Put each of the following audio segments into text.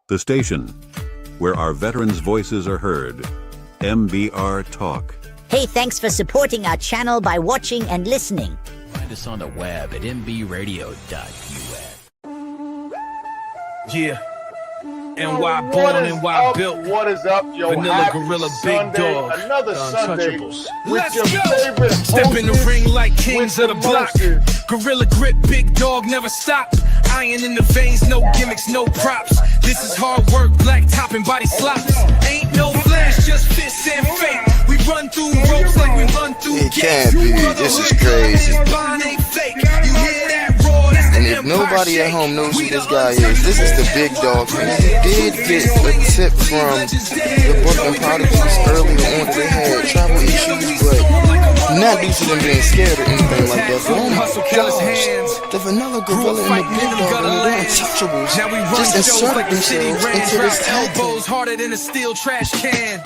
The station where our veterans' voices are heard. MBR Talk. Hey, thanks for supporting our channel by watching and listening. Find us on the web at mbradio.us. Yeah. NY born, NY built. What is up, yo? Vanilla Happy Gorilla, Sunday, Big Dog, another Sunday Untouchables. with Let's your go. favorite Step in the hostess ring like kings with of the block. motion. Gorilla grip, Big Dog, never stop. Iron in the veins, no gimmicks, no props. This is hard work, black top and body slops. Ain't no flash, just fists and fake. We run through ropes like we run through It gates. can't be. This is crazy. You hear that roar? That's And the if Empire nobody at Shake. home knows who We this the guy is, this is the Big Dog. And he did get a tip from the Brooklyn Prodigies earlier on that they had travel issues, but not due to them being scared or anything like that. But oh my gosh, the Vanilla Gorilla and the Big Dog and the Untouchables now we run just shows inserted like the city themselves ran into this dry tag team. elbows harder than a steel trash can.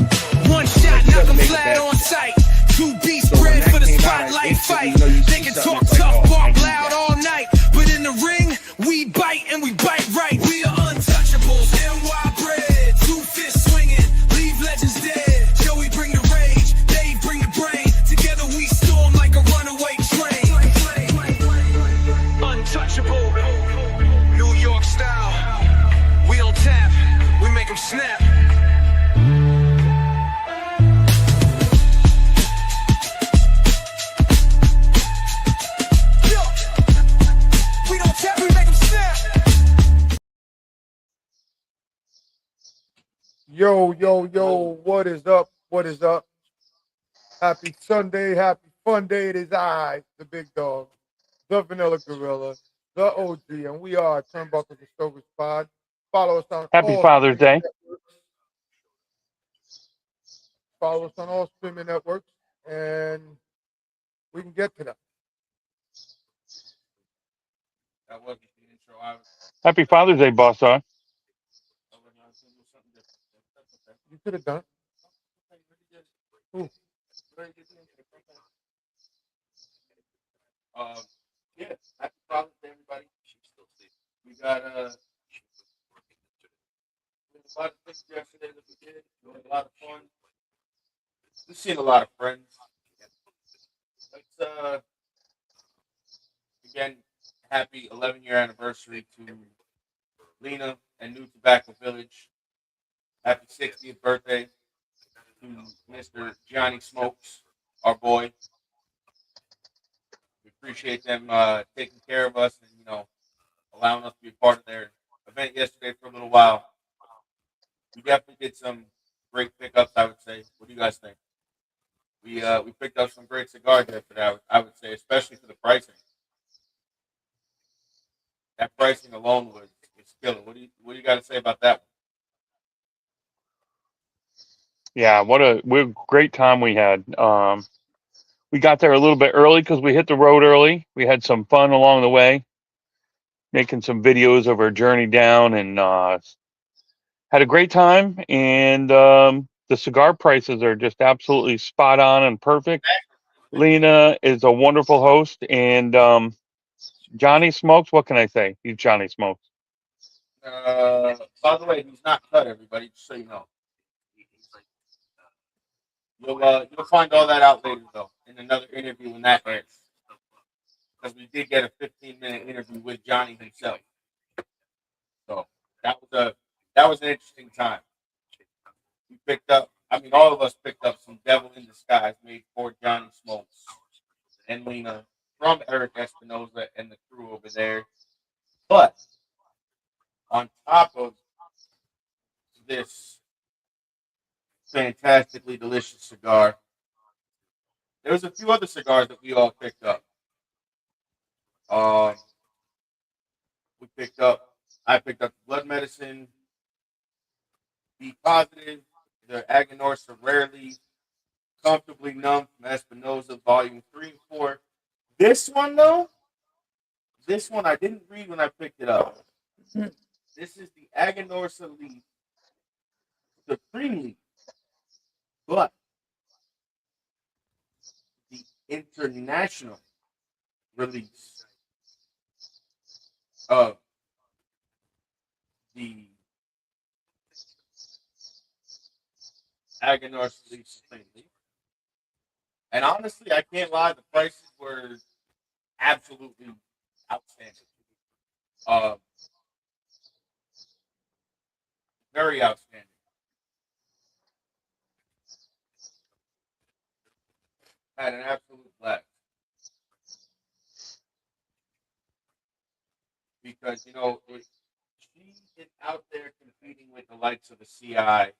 One shot, knock 'em flat on sight. Two beats bred for the spotlight fight. They can talk tough, bark loud all night, but in the ring, we bite and we bite right. We are untouchables, NY bred. Two fists swinging, leave legends dead. Joey bring the rage, Dave bring the brain. Together we storm like a runaway train. Untouchable, New York style. We don't tap, we make them snap. We don't tap, we make them snap. Yo, what is up? What is up? Happy Sunday, happy fun day. It is I, the Big Dog, the Vanilla Gorilla, the OG, and we are Turnbuckles Stogies Pod. Follow us on Happy all Father's streaming Day. networks. Follow us on all streaming networks, and we can get to that. That wasn't the intro. I was Happy Father's Day, boss. Huh? You could have done it. Ooh. Yeah, happy Father's Day, everybody. We got we had a lot of things yesterday that we did. We had a lot of fun. We've seen a lot of friends. Let's again, happy 11-year anniversary to Lena and New Tobacco Village. Happy 60th birthday to Mr. Johnny Smokes, our boy. We appreciate them taking care of us and, allowing us to be a part of their event yesterday for a little while. We definitely did some great pickups, I would say. What do you guys think? We picked up some great cigars yesterday, I would say, especially for the pricing. That pricing alone was killer. What do you got to say about that one? Yeah, what a great time we had. We got there a little bit early because we hit the road early. We had some fun along the way, making some videos of our journey down, and had a great time. And the cigar prices are just absolutely spot on and perfect. Lena is a wonderful host, and Johnny Smokes. What can I say? He's Johnny Smokes. By the way, he's not cut, everybody, just so you know. You'll find all that out later, though, in another interview when that airs. Because we did get a 15-minute interview with Johnny himself. So that was an interesting time. We picked up, all of us picked up some Devil in Disguise made for Johnny Smokes and Lena from Eric Espinoza and the crew over there. But on top of this fantastically delicious cigar, there was a few other cigars that we all picked up. I picked up Blood Medicine, Be Positive, the Aganorsa Rarely, Comfortably Numb from Espinoza, Volume 3 and 4. This one I didn't read when I picked it up. This is the Aganorsa Leaf, Supreme Leaf, but the international release of the Aganar Sleeve Supreme Leaf. And honestly, I can't lie, the prices were absolutely outstanding. Very outstanding. Had an absolute blast. Because, she is out there competing with the likes of the CI,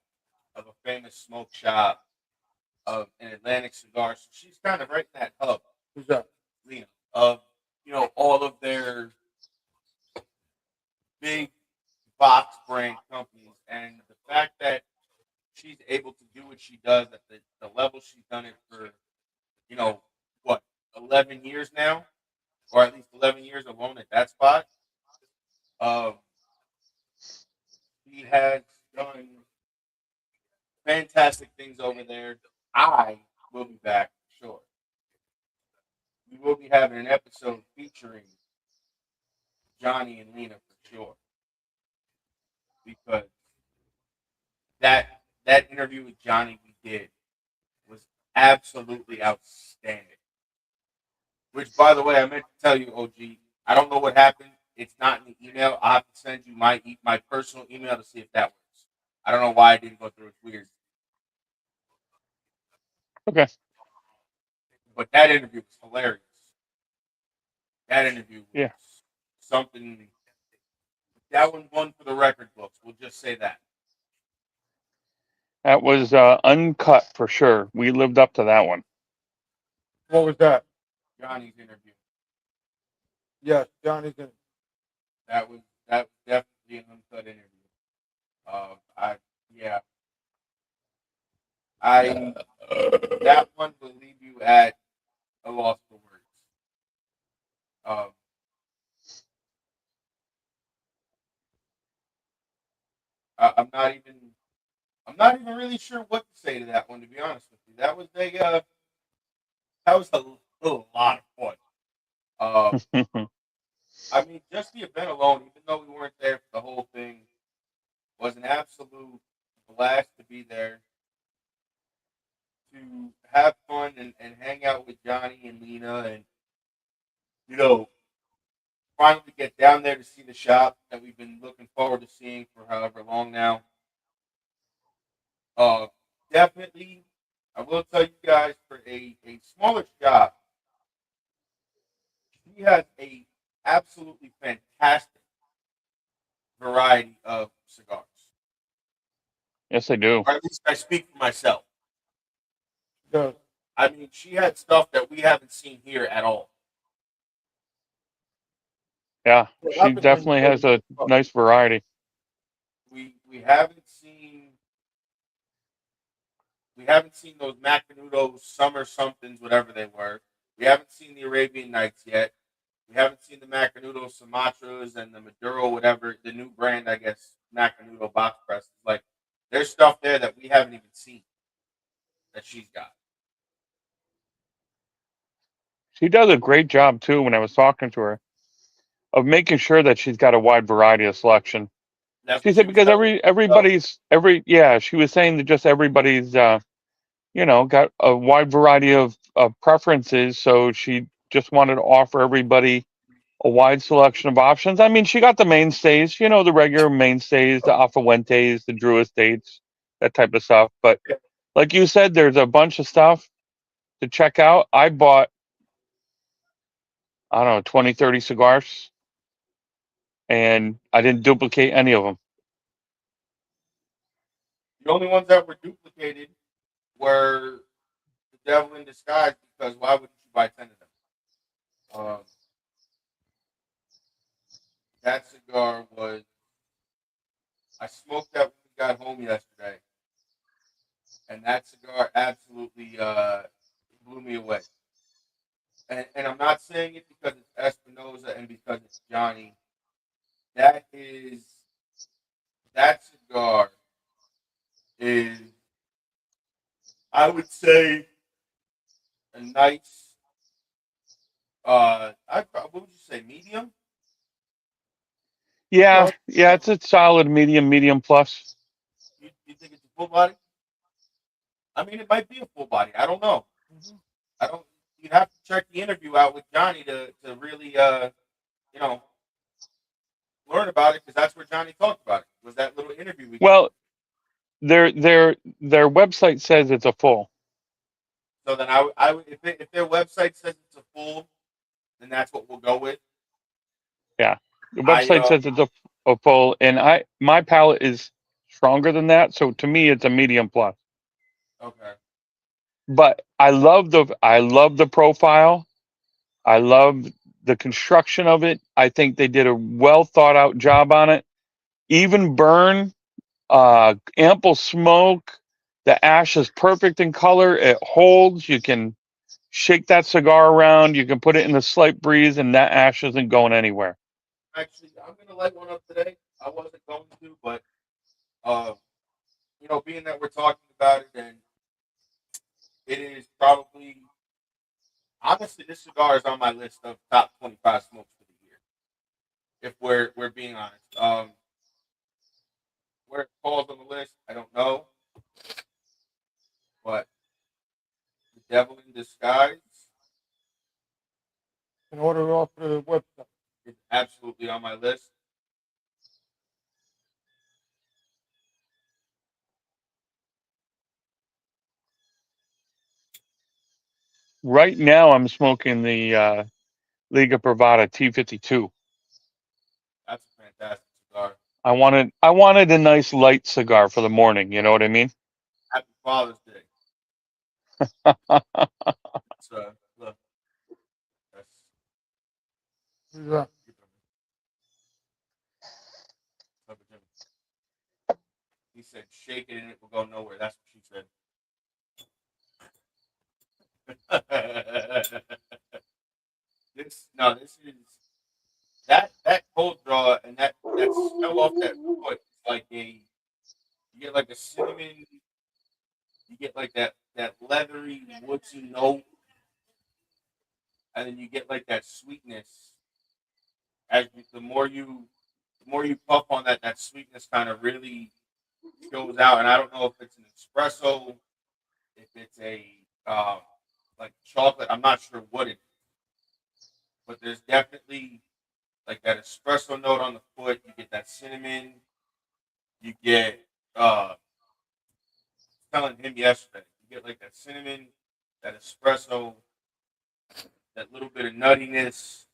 of a famous smoke shop, of an Atlantic Cigar. So she's kind of right in that hub. Who's that? Lena, of all of their big box brand companies, and the fact that she's able to do what she does at the level she's done it for, what, 11 years now, or at least 11 years alone at that spot. Um, she has done fantastic things over there. I will be back for sure. We will be having an episode featuring Johnny and Lena for sure, because that interview with Johnny we did was absolutely outstanding. Which, by the way, I meant to tell you, OG. I don't know what happened. It's not in the email. I have to send you my personal email to see if that works. I don't know why I didn't go through. It's weird. Okay. But that interview was hilarious. That interview was something. That one won for the record books. We'll just say that. That was uncut for sure. We lived up to that one. What was that? Johnny's interview. Yes, Johnny's interview. That was definitely an uncut interview. That one will leave you at a loss for words. I'm not even really sure what to say to that one, to be honest with you. That was a lot of fun. I mean, just the event alone, even though we weren't there for the whole thing, was an absolute blast to be there, to have fun and hang out with Johnny and Lena, and finally get down there to see the shop that we've been looking forward to seeing for however long now. Definitely, I will tell you guys, for a smaller shop, she has a absolutely fantastic variety of cigars. Yes, I do. Or at least I speak for myself. Yeah. I mean, she had stuff that we haven't seen here at all. Yeah, she definitely has a nice variety. We haven't seen those Macanudo summer somethings, whatever they were. We haven't seen the Arabian Nights yet. We haven't seen the Macanudo Sumatras and the Maduro, whatever, the new brand, I guess, Macanudo box press. Like, there's stuff there that we haven't even seen that she's got. She does a great job, too, when I was talking to her, of making sure that she's got a wide variety of selection. She said because she was saying that just everybody's, got a wide variety of preferences, so she just wanted to offer everybody a wide selection of options. I mean, she got the mainstays, the regular mainstays, the Afuentes, the Drew Estates, that type of stuff. But like you said, there's a bunch of stuff to check out. I bought, I don't know, 20, 30 cigars, and I didn't duplicate any of them. The only ones that were duplicated were the Devil in Disguise, because why wouldn't you buy 10 of them? That cigar I smoked that when we got home yesterday, and that cigar absolutely blew me away. And I'm not saying it because it's Espinosa and because it's Johnny. That cigar is, I would say, a nice, what would you say, medium? Yeah, it's a solid medium plus. You think it's a full body? I mean, it might be a full body. I don't know. Mhm. I don't. You'd have to check the interview out with Johnny to really you know learn about it, because that's where Johnny talked about it. Was that little interview we did. Well, their website says it's a full. So then I would, if their website says it's a full, then that's what we'll go with. Yeah, the I website says it's a full, and my palate is stronger than that, so to me it's a medium plus. Okay. But I love the profile. I love the construction of it. I think they did a well thought out job on it. Even burn, ample smoke. The ash is perfect in color. It holds. You can shake that cigar around. You can put it in a slight breeze, and that ash isn't going anywhere. Actually, I'm gonna light one up today. I wasn't going to, but uh, being that we're talking about it, and it is probably honestly, this cigar is on my list of top 25 smokes for the year. If we're being honest, where it falls on the list, I don't know, but the Devil in Disguise And order it off the website. is absolutely on my list. Right now, I'm smoking the Liga Privada T52. That's a fantastic cigar. I wanted a nice light cigar for the morning. You know what I mean? Happy Father's Day. So look, that's Who's that? he said, "Shake it and it will go nowhere." That's what she said. This is that cold draw and that smell off that foot. It's like you get like a cinnamon, you get like that leathery woodsy note, and then you get like that sweetness. The more you puff on that sweetness kind of really goes out. And I don't know if it's an espresso, if it's a like chocolate. I'm not sure what it is, but there's definitely like that espresso note on the foot. You get that cinnamon. You get telling him yesterday. You get like that cinnamon, that espresso, that little bit of nuttiness.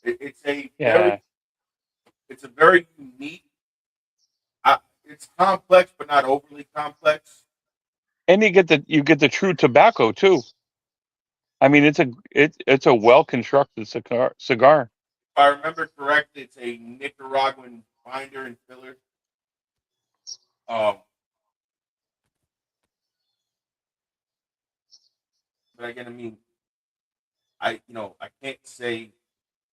It's a Yeah. very unique. It's complex, but not overly complex. And you get the true tobacco too. I mean, it's a well constructed cigar. If I remember correctly, it's a Nicaraguan binder and filler. Um, but again, I mean, I can't say.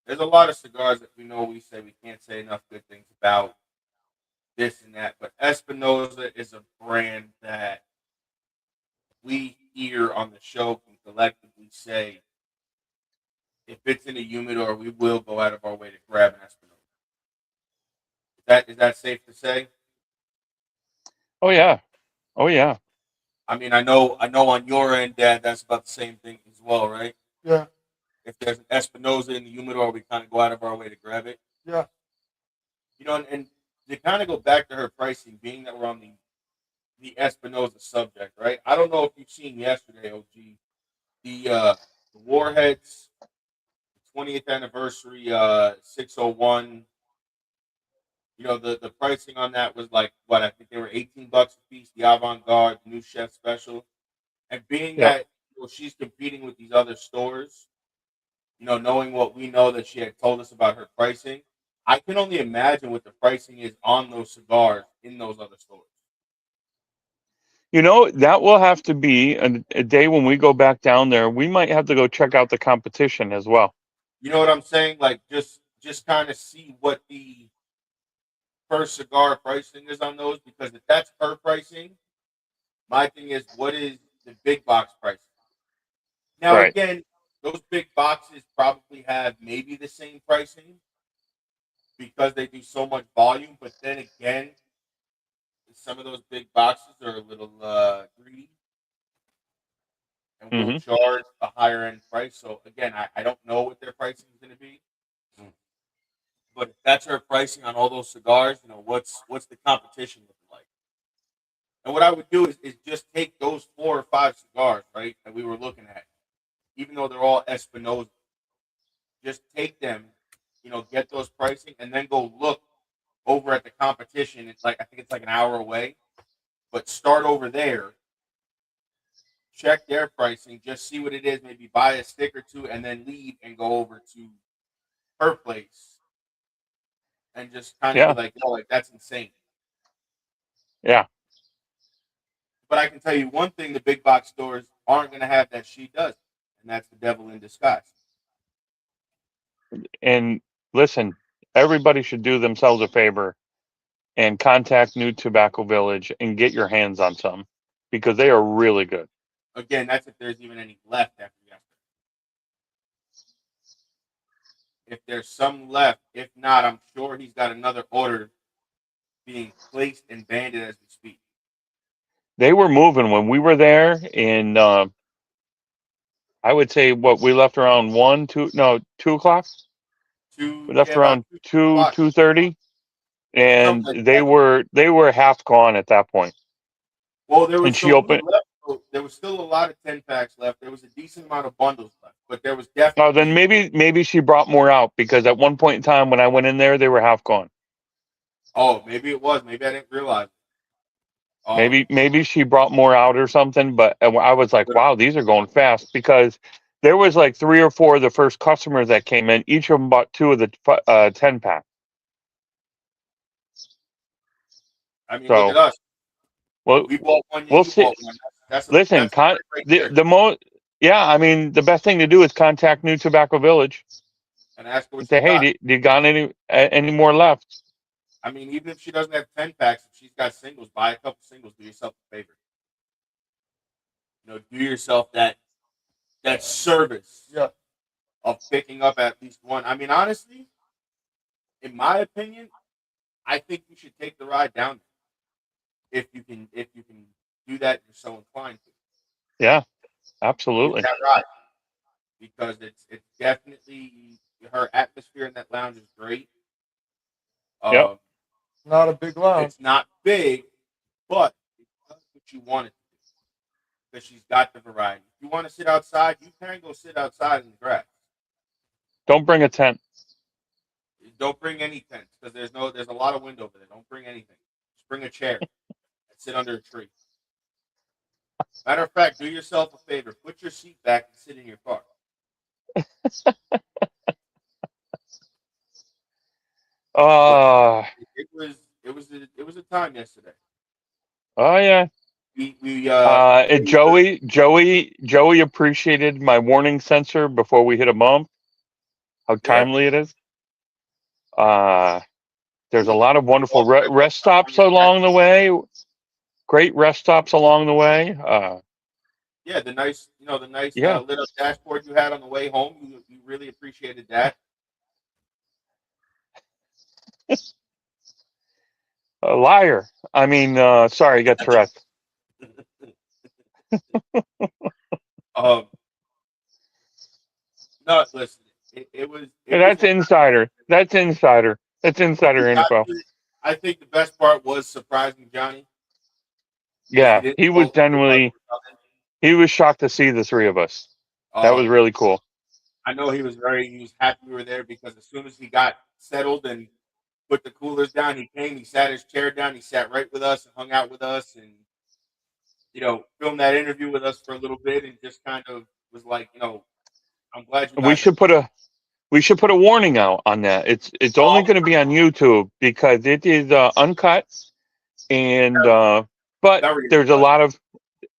There's a lot of cigars that we say we can't say enough good things about this and that. But Espinosa is a brand that we here on the show can collectively say, if it's in a humidor, we will go out of our way to grab an Espinosa. Is that safe to say? Oh yeah. Oh yeah. I mean, I know on your end, Dad, that's about the same thing as well, right? Yeah, If there's an Espinosa in the humidor, we kind of go out of our way to grab it. yeah. And to kind of go back to her pricing, being that we're on the Espinosa subject, right? I don't know if you've seen yesterday, OG, the Warheads 20th anniversary 601. The pricing on that was like what I think they were $18 a piece. The Avant Garde, the new chef special, and being Yeah. that she's competing with these other stores, knowing what we know that she had told us about her pricing, I can only imagine what the pricing is on those cigars in those other stores. That will have to be a day when we go back down there. We might have to go check out the competition as well. You know what I'm saying? Like just kind of see what the per cigar pricing is on those, because if that's per pricing, my thing is, what is the big box pricing? Now Right. again, those big boxes probably have maybe the same pricing because they do so much volume, but then again, some of those big boxes are a little greedy. and we'll Hmm. charge a higher end price. So again, I don't know what their pricing is going to be, but if that's her pricing on all those cigars, what's the competition looking like? And what I would do is just take those 4 or 5 cigars, right, that we were looking at, even though they're all Espinosa, just take them, get those pricing, and then go look over at the competition. It's like I think it's like an hour away, but start over there, check their pricing, just see what it is, maybe buy a stick or two, and then leave and go over to her place and just kind of be Yeah. like, oh, like that's insane. Yeah. But I can tell you one thing: the big box stores aren't going to have that she does, and that's the devil in disguise. And listen, everybody should do themselves a favor and contact New Tobacco Village and get your hands on some because they are really good. Again, that's if there's even any left after yesterday. If there's some left, if not, I'm sure he's got another order being placed and banded as we speak. They were moving when we were there in, I would say what we left around 2 o'clock. We left About around 2, o'clock. 2:30, Something and like they that. were half gone at that point. Well, there And was she still more opened. left. So there was still a lot of 10 packs left. There was a decent amount of bundles left, but there was Oh, then definitely. maybe she brought more out because at one point in time when I went in there, they were half gone. Oh, maybe it was. Maybe I didn't realize. Maybe she brought more out or something, but I was like, But wow, these are going fast because there was like 3 or 4 of the first customers that came in. Each of them bought 2 of the 10 pack. I mean, look at So us. we'll We bought one and we'll you see. bought one. That's a Listen, break right there. the most, yeah, I mean, the best thing to do is contact New Tobacco Village And ask her and what say, she's hey, got. do you got any more left? I mean, even if she doesn't have 10 packs, if she's got singles, buy a couple singles. Do yourself a favor. Do yourself that service Yeah. of picking up at least one. I mean, honestly, in my opinion, I think you should take the ride down there if you can do that. You're so inclined to Yeah, do absolutely. that ride because it's definitely her atmosphere in that lounge is great. Yep. Um, Not a big lounge. it's not big, but it does what you want it to do because she's got the variety. If you want to sit outside, you can go sit outside in the grass. Don't bring a tent. Don't bring any tents because there's a lot of wind over there. Don't bring anything. Just bring a chair and sit under a tree. Matter of fact, do yourself a favor. Put your seat back and sit in your car. But Uh, it was a time yesterday. oh yeah. We Joey appreciated my warning sensor before we hit a bump. How yeah. timely it is. Uh, there's a We lot of wonderful walked right rest up on stops your back. along the way. Great rest stops along the way. Yeah, the nice Yeah, lit up dashboard you had on the way home. You really appreciated that. a liar. I mean, sorry, I got Tourette's. Um, no, listen, it was That's a insider. That's insider. That's insider I info. think the best part was surprising Johnny because he Yeah, didn't he know was it was genuinely. coming. He was shocked to see the 3 of us. That was really cool. I know he was happy we were there because as soon as he got settled and put the coolers down, he came, he sat his chair down, he sat right with us and hung out with us and filmed that interview with us for a little bit and just kind of was like, I'm glad you We guys are should put a we should put a warning out on that. It's only all going to be on YouTube because it is uncut and but very there's a uncut. lot of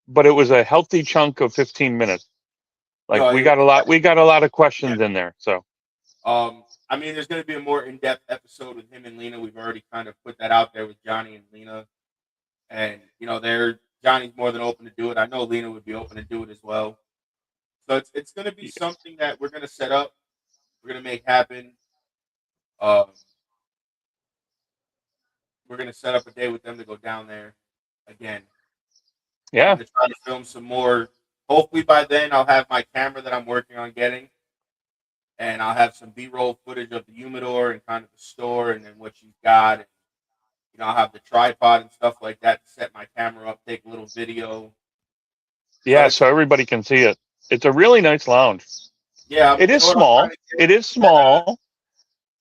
but it was a healthy chunk of 15 minutes. Like No, we got a lot of yeah. questions in there. So I mean, there's going to be a more in-depth episode with him and Lena. We've already kind of put that out there with Johnny and Lena, and Johnny's more than open to do it. I know Lena would be open to do it as well. So it's going to be something that we're going to set up. We're going to make happen. Um, we're going to set up a day with them to go down there again. yeah, We're going to try to film some more hopefully by then I'll have my camera that I'm working on getting, and I'll have some B-roll footage of the humidor and kind of the store, and then what she's got. And, you know, I'll have the tripod and stuff like that to set my camera up, take a little video. Yeah, so everybody can see it. It's a really nice lounge. Yeah, It is small. It is small,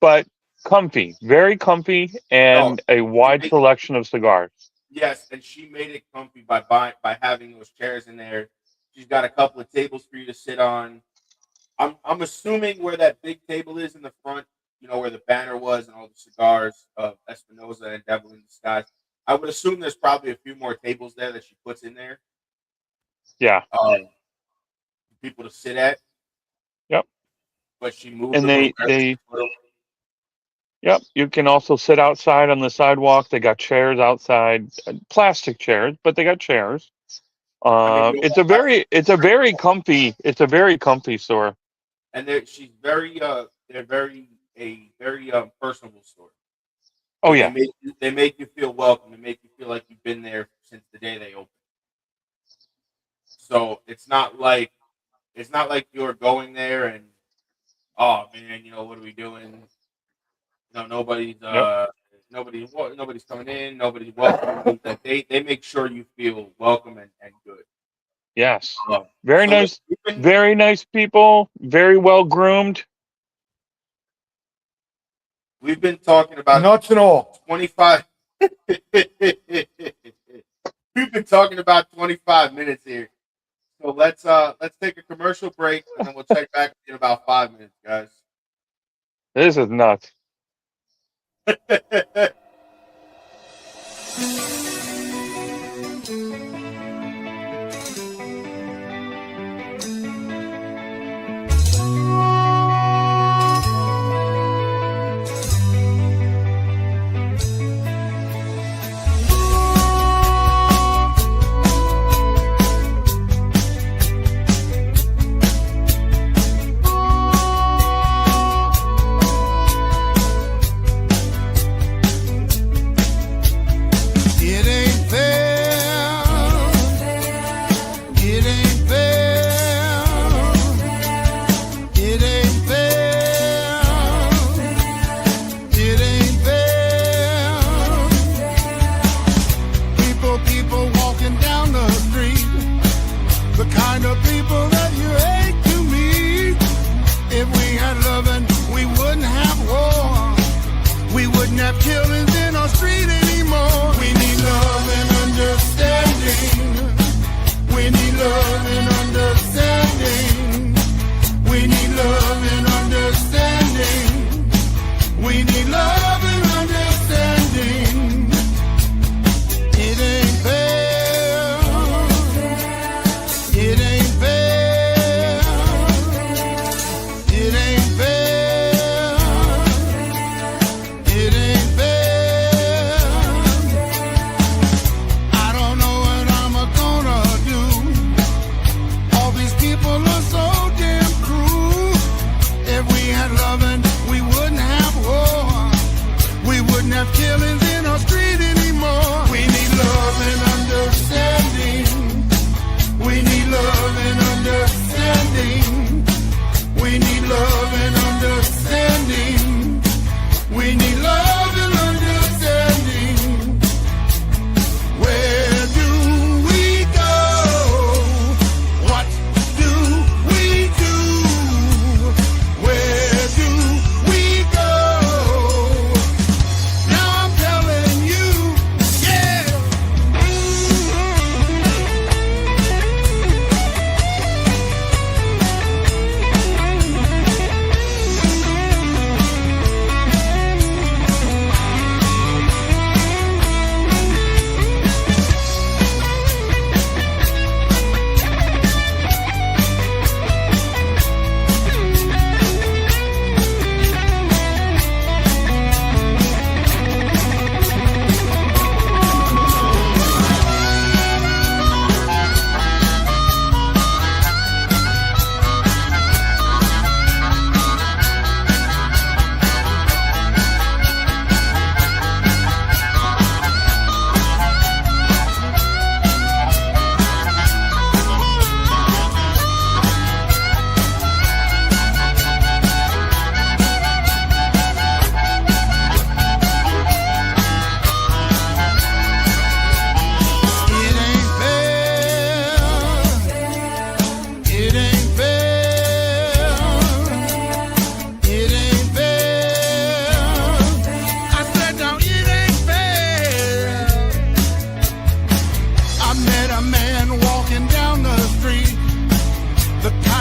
but comfy, very comfy, and a wide selection of cigars. Yes, and she made it comfy by having those chairs in there. She's got a couple of tables for you to sit on. I'm assuming where that big table is in the front, you know, where the banner was and all the cigars of Espinosa and Devil in Disguise. I would assume there's probably a few more tables there that she puts in there. Yeah. People to sit at. Yep. But she moved. And yep. You can also sit outside on the sidewalk. They got chairs outside, plastic chairs, but they got chairs. It's a very comfy store. And she's very they're very personable store. Oh yeah. They make you feel welcome. They make you feel like you've been there since the day they opened. So it's not like you're going there and, oh man, you know, what are we doing? You know, nobody's coming in, nobody's welcome. They make sure you feel welcome and good. Yes. Very nice, very nice people, very well groomed. We've been talking about nuts and all 25. We've been talking about 25 minutes here. So let's take a commercial break and then we'll check back in about 5 minutes, guys. This is nuts. It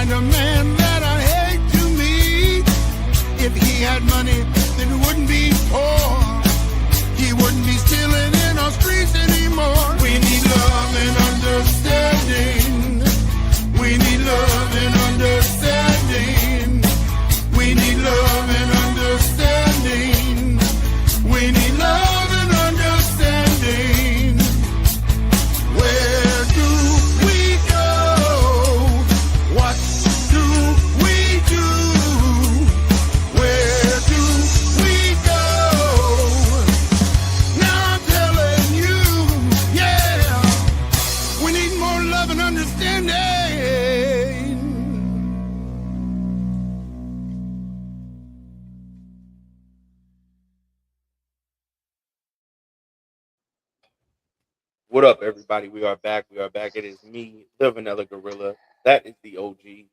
kind of man that I hate to meet. If he had money, then he wouldn't be poor. He wouldn't be stealing in our streets anymore. We need love and understanding. We need love and understanding. We need love and understanding. We need love and understanding. Where do we go? What do we do? Where do we go? Now I'm telling you, yeah, we need more love and understanding. What up, everybody? We are back. We are back. It is me, the Vanilla Gorilla. That is the OG.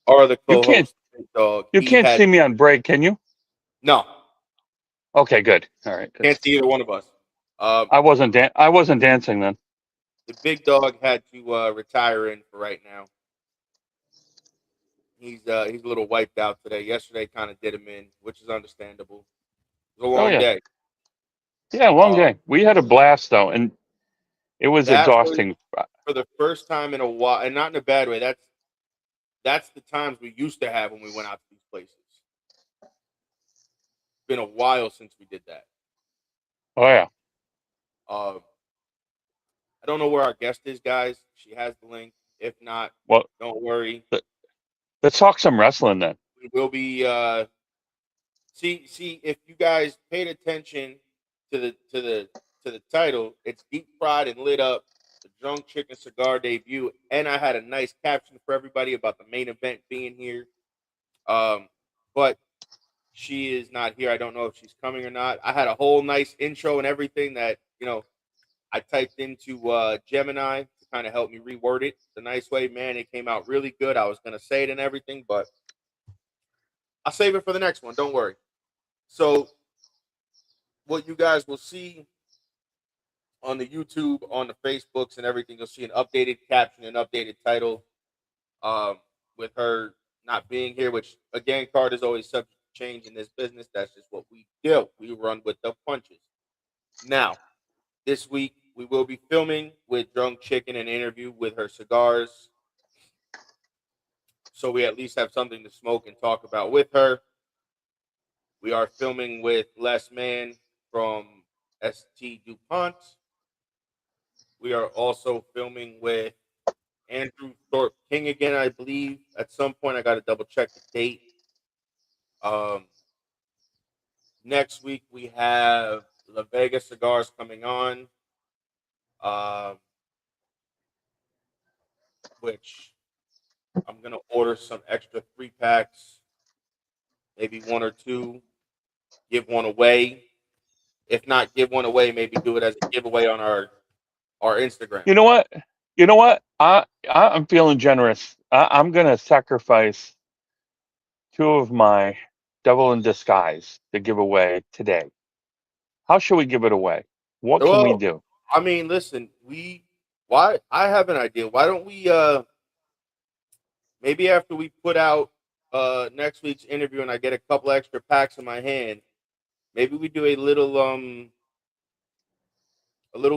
Or the You can't co-host, Big Dog. you He can't had see me on break, can you? no. Okay, good. All right. Can't see either one of us. I wasn't dancing then. The Big Dog had to retire in for right now. He's a little wiped out today. Yesterday kind of did him in, which is understandable. It was a long yeah. day. Yeah, long day. We had a blast though, and it was That was exhausting. for the first time in a while, and not in a bad way. That's the times we used to have when we went out to these places. It's been a while since we did that. Oh yeah. I don't know where our guest is, guys. She has the link. If not, Well, don't worry. let's talk some wrestling then. We will be see if you guys paid attention to the title, it's Deep Fried and Lit Up, the Drunk Chicken Cigar debut, and I had a nice caption for everybody about the main event being here. But she is not here. I don't know if she's coming or not. I had a whole nice intro and everything that, I typed into Gemini to kind of help me reword it the nice way. Man, it came out really good. I was going to say it and everything, but I'll save it for the next one. Don't worry. So what you guys will see on the YouTube, on the Facebooks and everything, you'll see an updated caption, an updated title with her not being here, which, again, card is always subject to change in this business. That's just what we do. We run with the punches. Now, this week, we will be filming with Drunk Chicken an interview with her cigars. So we at least have something to smoke and talk about with her. We are filming with Les Mann from ST DuPont. We are also filming with Andrew Thorpe King again, I believe. At some point, I got to double check the date. Next week, we have La Vega Cigars coming on, which I'm going to order some extra 3-packs, maybe one or two, give one away. If not give one away, maybe do it as a giveaway on our Instagram. You know what? I'm feeling generous. I'm gonna sacrifice 2 of my Devil in Disguise to give away today. How should we give it away? What can we do? I mean, listen, I have an idea. Why don't we maybe after we put out next week's interview and I get a couple extra packs in my hand, maybe we do a little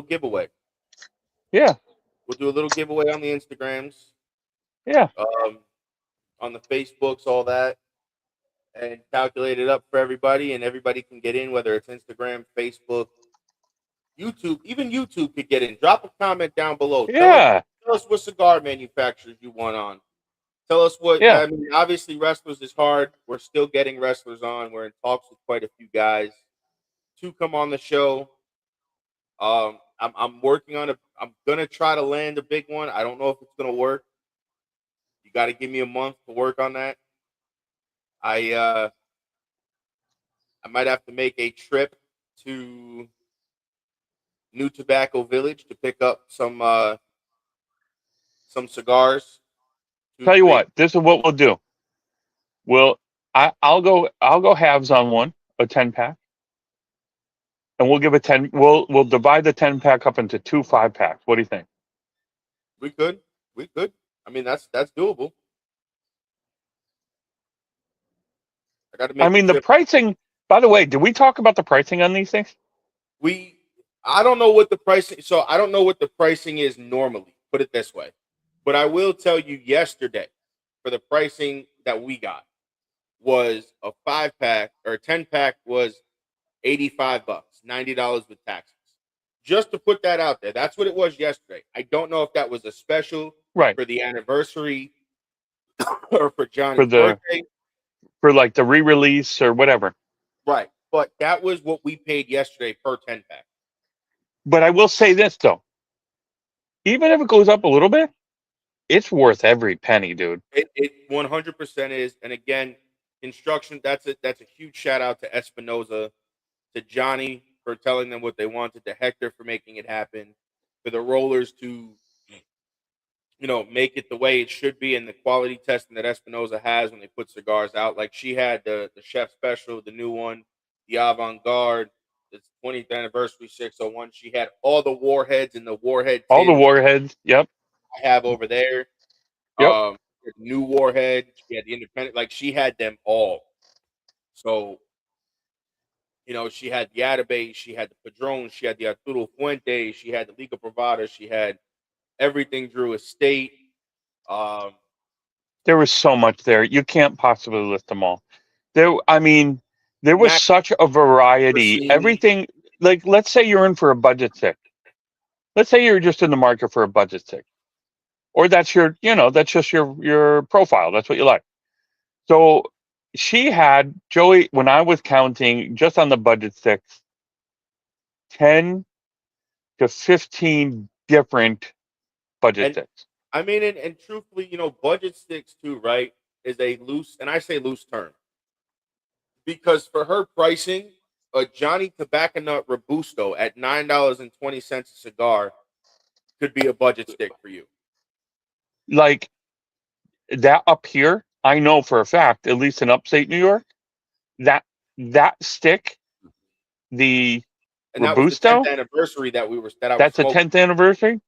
giveaway. Yeah. We'll do a little giveaway on the Instagrams. Yeah. On the Facebooks, all that, and calculate it up for everybody, and everybody can get in, whether it's Instagram, Facebook, YouTube. Even YouTube could get in. Drop a comment down below. Yeah. Tell us what cigar manufacturers you want on. Tell us what. Yeah. I mean, obviously, wrestlers is hard. We're still getting wrestlers on. We're in talks with quite a few guys to come on the show. I'm working on it. I'm gonna try to land a big one. I don't know if it's gonna work. You got to give me a month to work on that. I might have to make a trip to New Tobacco Village to pick up some cigars. Tell you what, this is what we'll do. I'll go halves on one, a 10-pack. And we'll give a 10. We'll divide the 10-pack up into 2 5-packs. What do you think? We could. I mean, that's doable. got to make I mean, a the trip. pricing. By the way, did we talk about the pricing on these things? I don't know what the pricing. So I don't know what the pricing is normally. Put it this way, but I will tell you yesterday for the pricing that we got was a 5-pack or a 10-pack was $85, $90 with taxes. Just to put that out there, that's what it was yesterday. I don't know if that was a special Right. for the anniversary or for For Johnny's the birthday. for like the re-release or whatever. Right. But that was what we paid yesterday per 10-pack. But I will say this though, even if it goes up a little bit, it's worth every penny, dude. It 100% is. And again, construction, that's a huge shout out to Espinoza, to Johnny for telling them what they wanted, to Hector for making it happen, for the rollers to make it the way it should be, and the quality testing that Espinoza has when they put cigars out. Like she had the Chef Special, the new one, the Avant Garde, the 20th anniversary 601. She had all the warheads and the warhead All the tins warheads. Yep. I have over there. Yep. The new warhead. She had the independent. Like she had them all. So she had the Atabase, she had the Padron, she had the Arturo Fuente, she had the Liga Privada, she had everything Drew Estate. There was so much there. You can't possibly list them all. There was Mac such a variety. Orsini. Everything, like, let's say you're in for a budget stick. Let's say you're just in the market for a budget stick. Or that's that's just your profile. That's what you like. So she had, Joey, when I was counting just on the budget sticks, 10 to 15 different budget sticks. I mean, and truthfully, budget sticks too, right, is a loose, and I say loose term, because for her pricing, a Johnny Tobacco Nut Robusto at $9.20 a cigar could be a budget stick for you. Like that up here, I know for a fact, at least in upstate New York, that stick, the And that was the Robusto, 10th anniversary that I was that's the smoking. 10th anniversary,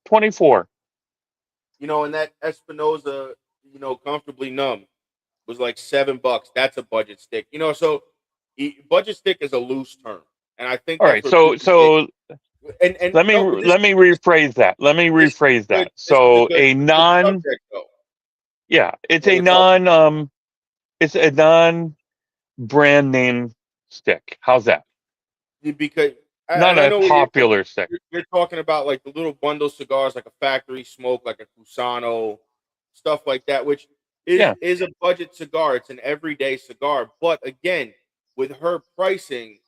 24. And that Espinoza, comfortably numb was like $7. That's a budget stick. So budget stick is a loose term, and I think. All right, so and let me rephrase that. Let me rephrase that. So a non, subject, though. yeah, it's a non, it's a non brand name stick. How's that? Because Not I a know popular stick. you're talking about, like the little bundle cigars, like a factory smoke, like a Cusano, stuff like that, which is a budget cigar. It's an everyday cigar. But again, with her pricing,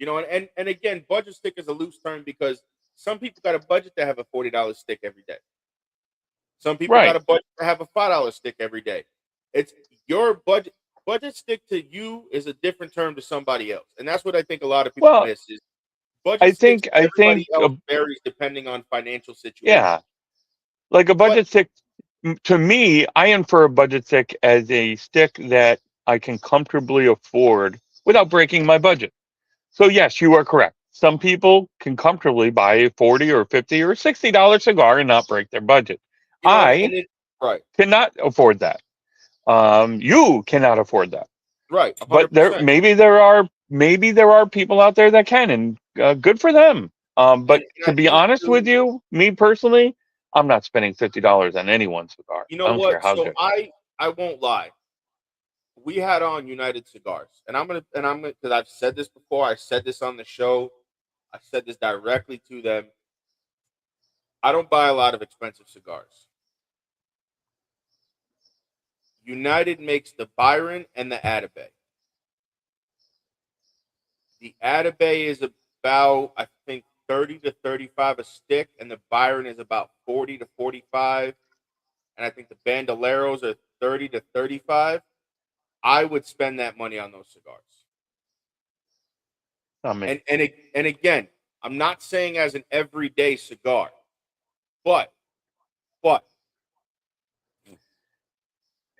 and again, budget stick is a loose term because some people got a budget to have a $40 stick every day. Some people got a budget to have a $5 stick every day. It's your budget. Budget stick to you is a different term to somebody else, and that's what I think a lot of people miss. Is budget I sticks think everybody else varies depending on financial situation. Yeah, like a budget stick. To me, I infer a budget stick as a stick that I can comfortably afford without breaking my budget. So yes, you are correct. Some people can comfortably buy a $40 or $50 or $60 cigar and not break their budget. I cannot afford that. You cannot afford that. Right. 100%. But maybe there are people out there that can, and good for them. But to be honest with you, me personally, I'm not spending $50 on anyone's cigar. You know I don't what? care how So good. I won't lie. We had on United Cigars, and I'm gonna because I've said this before. I said this on the show. I said this directly to them. I don't buy a lot of expensive cigars. United makes the Byron and the Atabey. The Atabey is about, I think, 30 to 35 a stick, and the Byron is about 40 to 45. And I think the Bandoleros are 30 to 35. I would spend that money on those cigars. And again, I'm not saying as an everyday cigar, but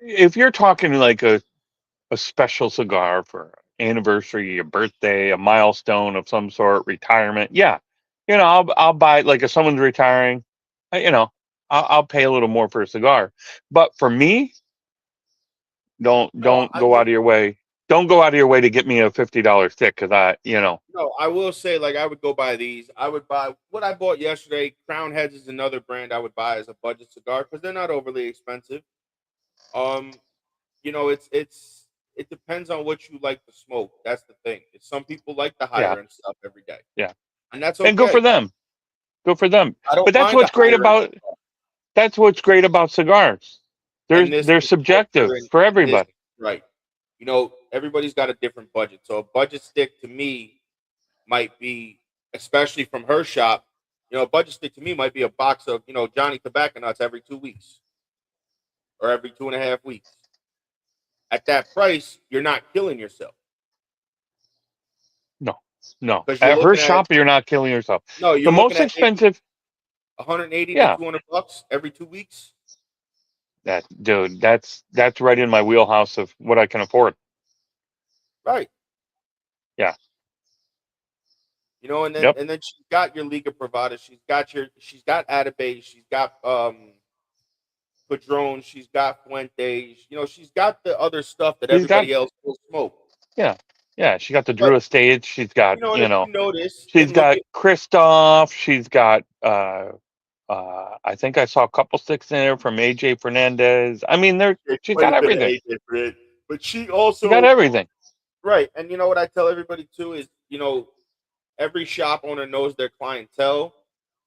if you're talking like a special cigar for anniversary, a birthday, a milestone of some sort, retirement, yeah, I'll buy it. Like if someone's retiring, I'll pay a little more for a cigar. But for me, don't go out of your way Don't go out of your way to get me a $50 stick because No, I will say, like, I would go buy these. I would buy what I bought yesterday. Crown Heads is another brand I would buy as a budget cigar because they're not overly expensive. Um, it depends on what you like to smoke. That's the thing. Some people like the yeah, higher end stuff every day, yeah. and that's And go for okay. them. Go for them. I don't But that's mind the what's great higher end about cigars. and this They're is subjective culture for and this everybody. right. Everybody's got a different budget. So a budget stick to me might be, especially from her shop, a budget stick to me might be a box of, Johnny tobacco nuts every 2 weeks or every 2.5 weeks. At that price, you're not killing yourself. No. Because you're At her looking at, shop, you're not killing yourself. no, The you're looking most at maybe expensive, 180 yeah. to $200 every 2 weeks. That's right in my wheelhouse of what I can afford. Right. Yeah. And then Yep. and then she's got your Liga Privada, she's got Atabase, she's got Padron, she's got Fuentes, she's got the other stuff that She's got everybody else will smoke. yeah. She got the But Drew Estate. She's got and if you notice she's and look got at Christoph. She's got I think I saw a couple sticks in there from AJ Fernandez. I mean, she's quite got a bit of everything. AJ for it, but she She got also everything. right. And what I tell everybody too is every shop owner knows their clientele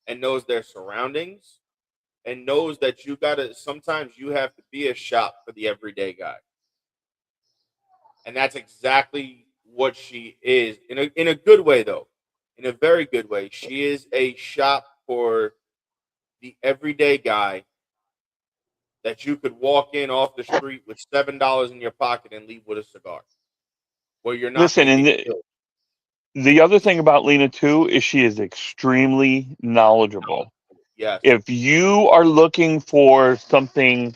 and knows their surroundings and knows that sometimes you have to be a shop for the everyday guy. And that's exactly what she is in a good way, though, in a very good way. She is a shop for the everyday guy that you could walk in off the street with $7 in your pocket and leave with a cigar, where you're not Listen, going to and get killed. the other thing about Lena too is she is extremely knowledgeable. Yes, If you are looking for something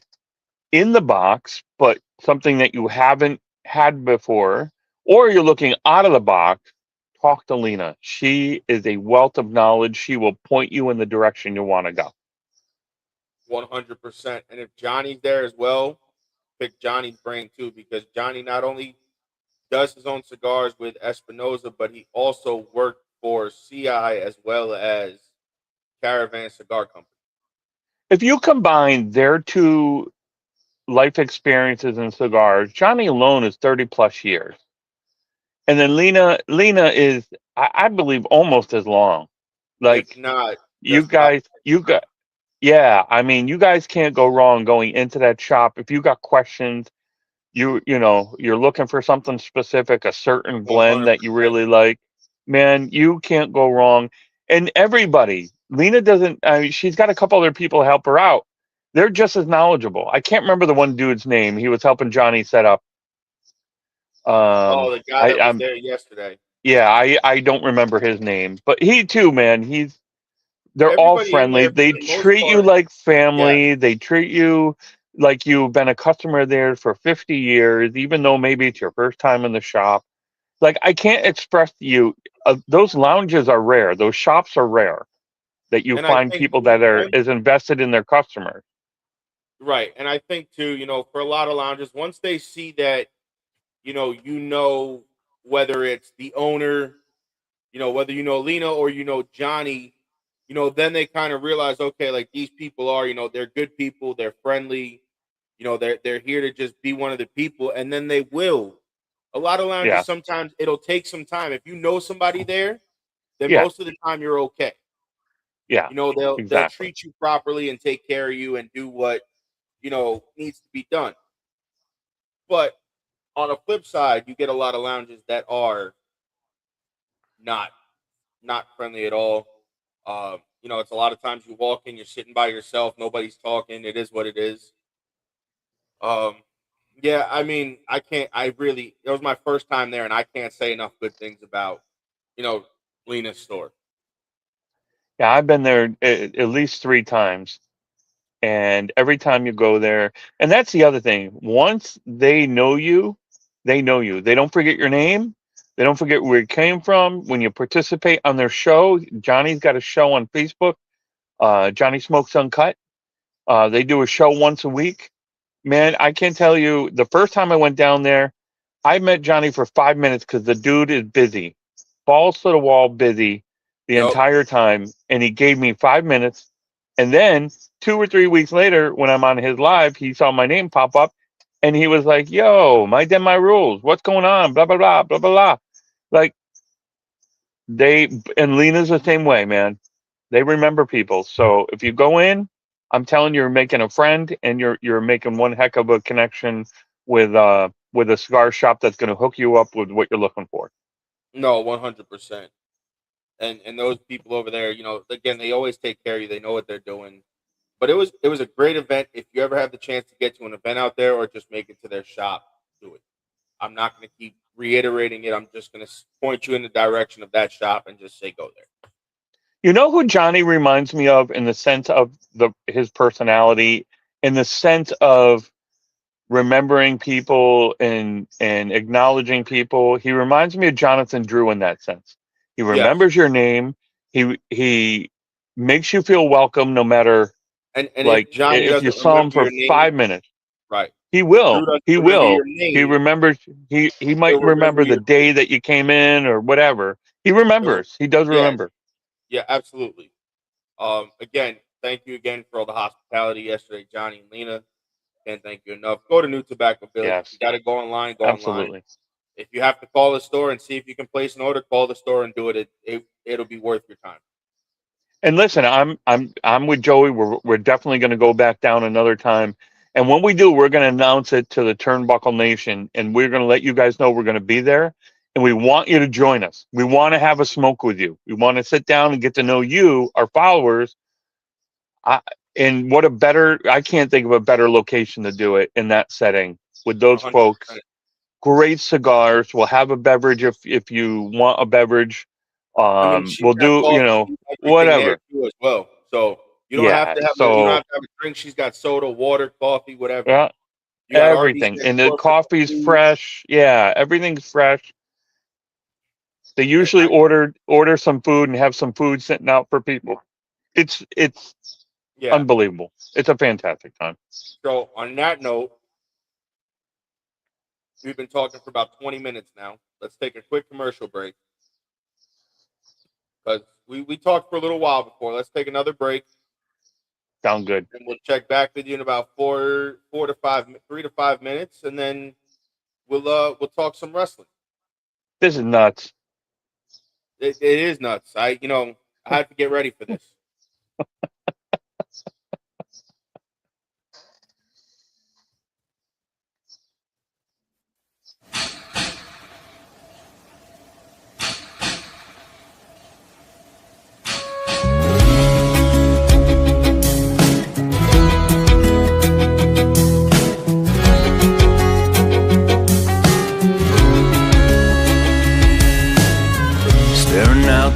in the box, but something that you haven't had before, or you're looking out of the box, talk to Lena. She is a wealth of knowledge. She will point you in the direction you want to go. 100%. And if Johnny's there as well, pick Johnny's brain too, because Johnny not only does his own cigars with Espinosa, but he also worked for CI as well as Caravan Cigar Company. If you combine their two life experiences in cigars, Johnny alone is 30 plus years. And then Lena is, I believe, almost as long. If Like not, you just about. guys, yeah. I mean, you guys can't go wrong going into that shop. If you got questions, you're looking for something specific, a certain blend 100%. that you really like, man, you can't go wrong. And everybody, Lena doesn't. I mean, she's got a couple other people to help her out. They're just as knowledgeable. I can't remember the one dude's name. He was helping Johnny set up. Oh, the guy that was I'm there yesterday. Yeah, I don't remember his name, but he too, man. They're all Everybody in friendly. there, for They the most treat you part, like yeah. family. They treat you like you've been a customer there for 50 years, even though maybe it's your first time in the shop. Like I can't express to you, those lounges are rare. Those shops are rare that you And I find think people too, that are as invested in their customers. right. And I think too, for a lot of lounges, once they see that, whether it's the owner, whether Lena or Johnny, then they kind of realize, okay, like these people are, they're good people, they're friendly, they're here to just be one of the people, and then they will. A lot of lounges, Yeah, sometimes it'll take some time. If you know somebody there, then yeah, most of the time you're okay. yeah, They'll exactly. treat you properly and take care of you and do what needs to be done. But on a flip side, you get a lot of lounges that are not friendly at all. It's a lot of times you walk in, you're sitting by yourself, nobody's talking. It is what it is. Um, yeah, I mean, I can't. It was my first time there, and I can't say enough good things about Lena's store. Yeah, I've been there at least 3 times. And every time you go there, and that's the other thing. Once they know you, they know you. They don't forget your name. They don't forget where you came from. When you participate on their show, Johnny's got a show on Facebook. Johnny Smokes Uncut. They do a show once a week. Man, I can't tell you. The first time I went down there, I met Johnny for 5 minutes because the dude is busy, balls to the wall, busy the Yep. entire time, and he gave me 5 minutes. And then 2 or 3 weeks later, when I'm on his live, he saw my name pop up, and he was like, "Yo, my Den, my rules. What's going on? Blah blah blah blah blah blah." Like and Lena's the same way, man. They remember people. So if you go in, I'm telling you, you're making a friend, and you're making one heck of a connection with a cigar shop that's going to hook you up with what you're looking for. No, 100%. And those people over there, again, they always take care of you. They know what they're doing. But it was a great event. If you ever have the chance to get to an event out there or just make it to their shop, do it. I'm not going to keep reiterating it. I'm just going to point you in the direction of that shop and just say go there. You know who Johnny reminds me of in the sense of his personality, in the sense of remembering people and acknowledging people? He reminds me of Jonathan Drew in that sense. He remembers your name. He makes you feel welcome no matter and like if you saw him for 5 minutes. Right. He will. He will. He Name, remembers. He might remember the day that you came in or whatever. He remembers. He does remember. Yeah, absolutely. Again, thank you again for all the hospitality yesterday, Johnny and Lena. Can't thank you enough. Go to New Tobacco Village. Yes. You got to go online. Absolutely. Online. If you have to call the store and see if you can place an order, call the store and do it. It'll be worth your time. And listen, I'm with Joey. We're definitely going to go back down another time. And when we do, we're going to announce it to the Turnbuckle Nation, and we're going to let you guys know we're going to be there. And we want you to join us. We want to have a smoke with you. We want to sit down and get to know you, our followers. And I can't think of a better location to do it in that setting with those 100%. Folks. Great cigars. We'll have a beverage if you want a beverage. We'll do, whatever. As well. So you don't have to have a drink. She's got soda, water, coffee, whatever. Yeah, everything. And the coffee's fresh. Yeah, everything's fresh. They usually order some food and have some food sitting out for people. It's unbelievable. It's a fantastic time. So on that note, we've been talking for about 20 minutes now. Let's take a quick commercial break. Because we talked for a little while before. Let's take another break. Sound good. And we'll check back with you in about 3 to 5 minutes, and then we'll talk some wrestling. This is nuts. It is nuts. I had to get ready for this.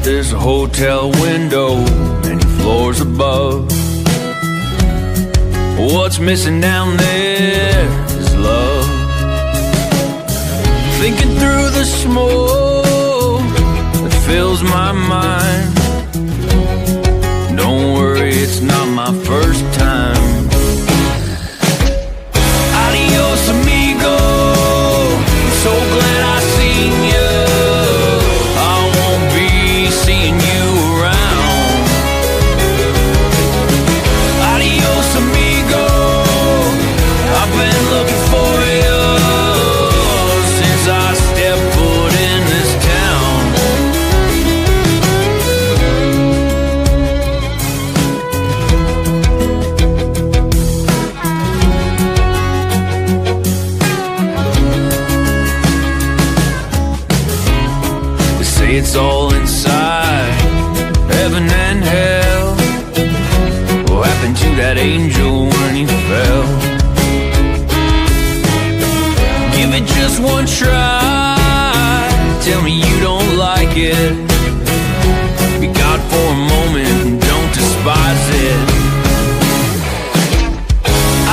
There's a hotel window, many floors above. What's missing down there is love. Thinking through the smoke that fills my mind. Don't worry, it's not my first time. Adios, amigo. I'm so glad I seen you. It's all inside, heaven and hell. What happened to that angel when he fell? Give it just one try. Tell me you don't like it. Be God for a moment and don't despise it.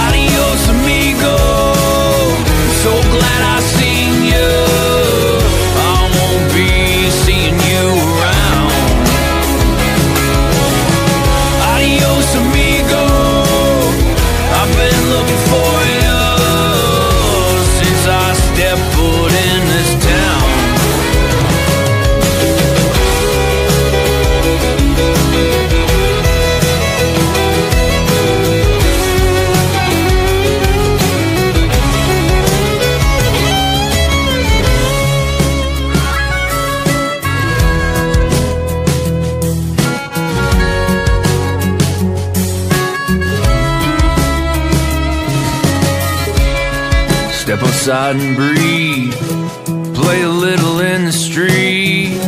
Adios, amigo. I'm so glad I seen you. Amigo, outside and breathe. Play a little in the street.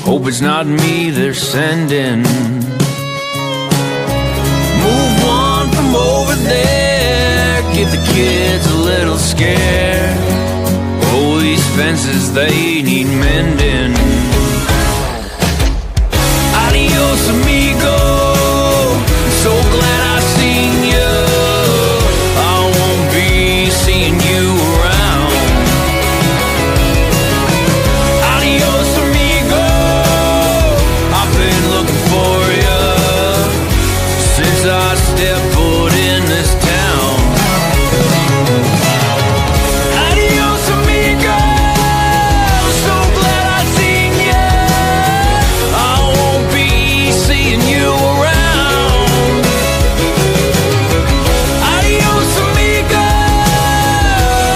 Hope it's not me they're sending. Move one from over there. Give the kids a little scare. Oh, these fences, they need mending. Adios, amigo. So glad I seen you. I won't be seeing you around. Adios, amigo. I've been looking for you since I stepped foot in this town. Adios, amigo. So glad I seen you. I won't be seeing you around. Adios, amigo.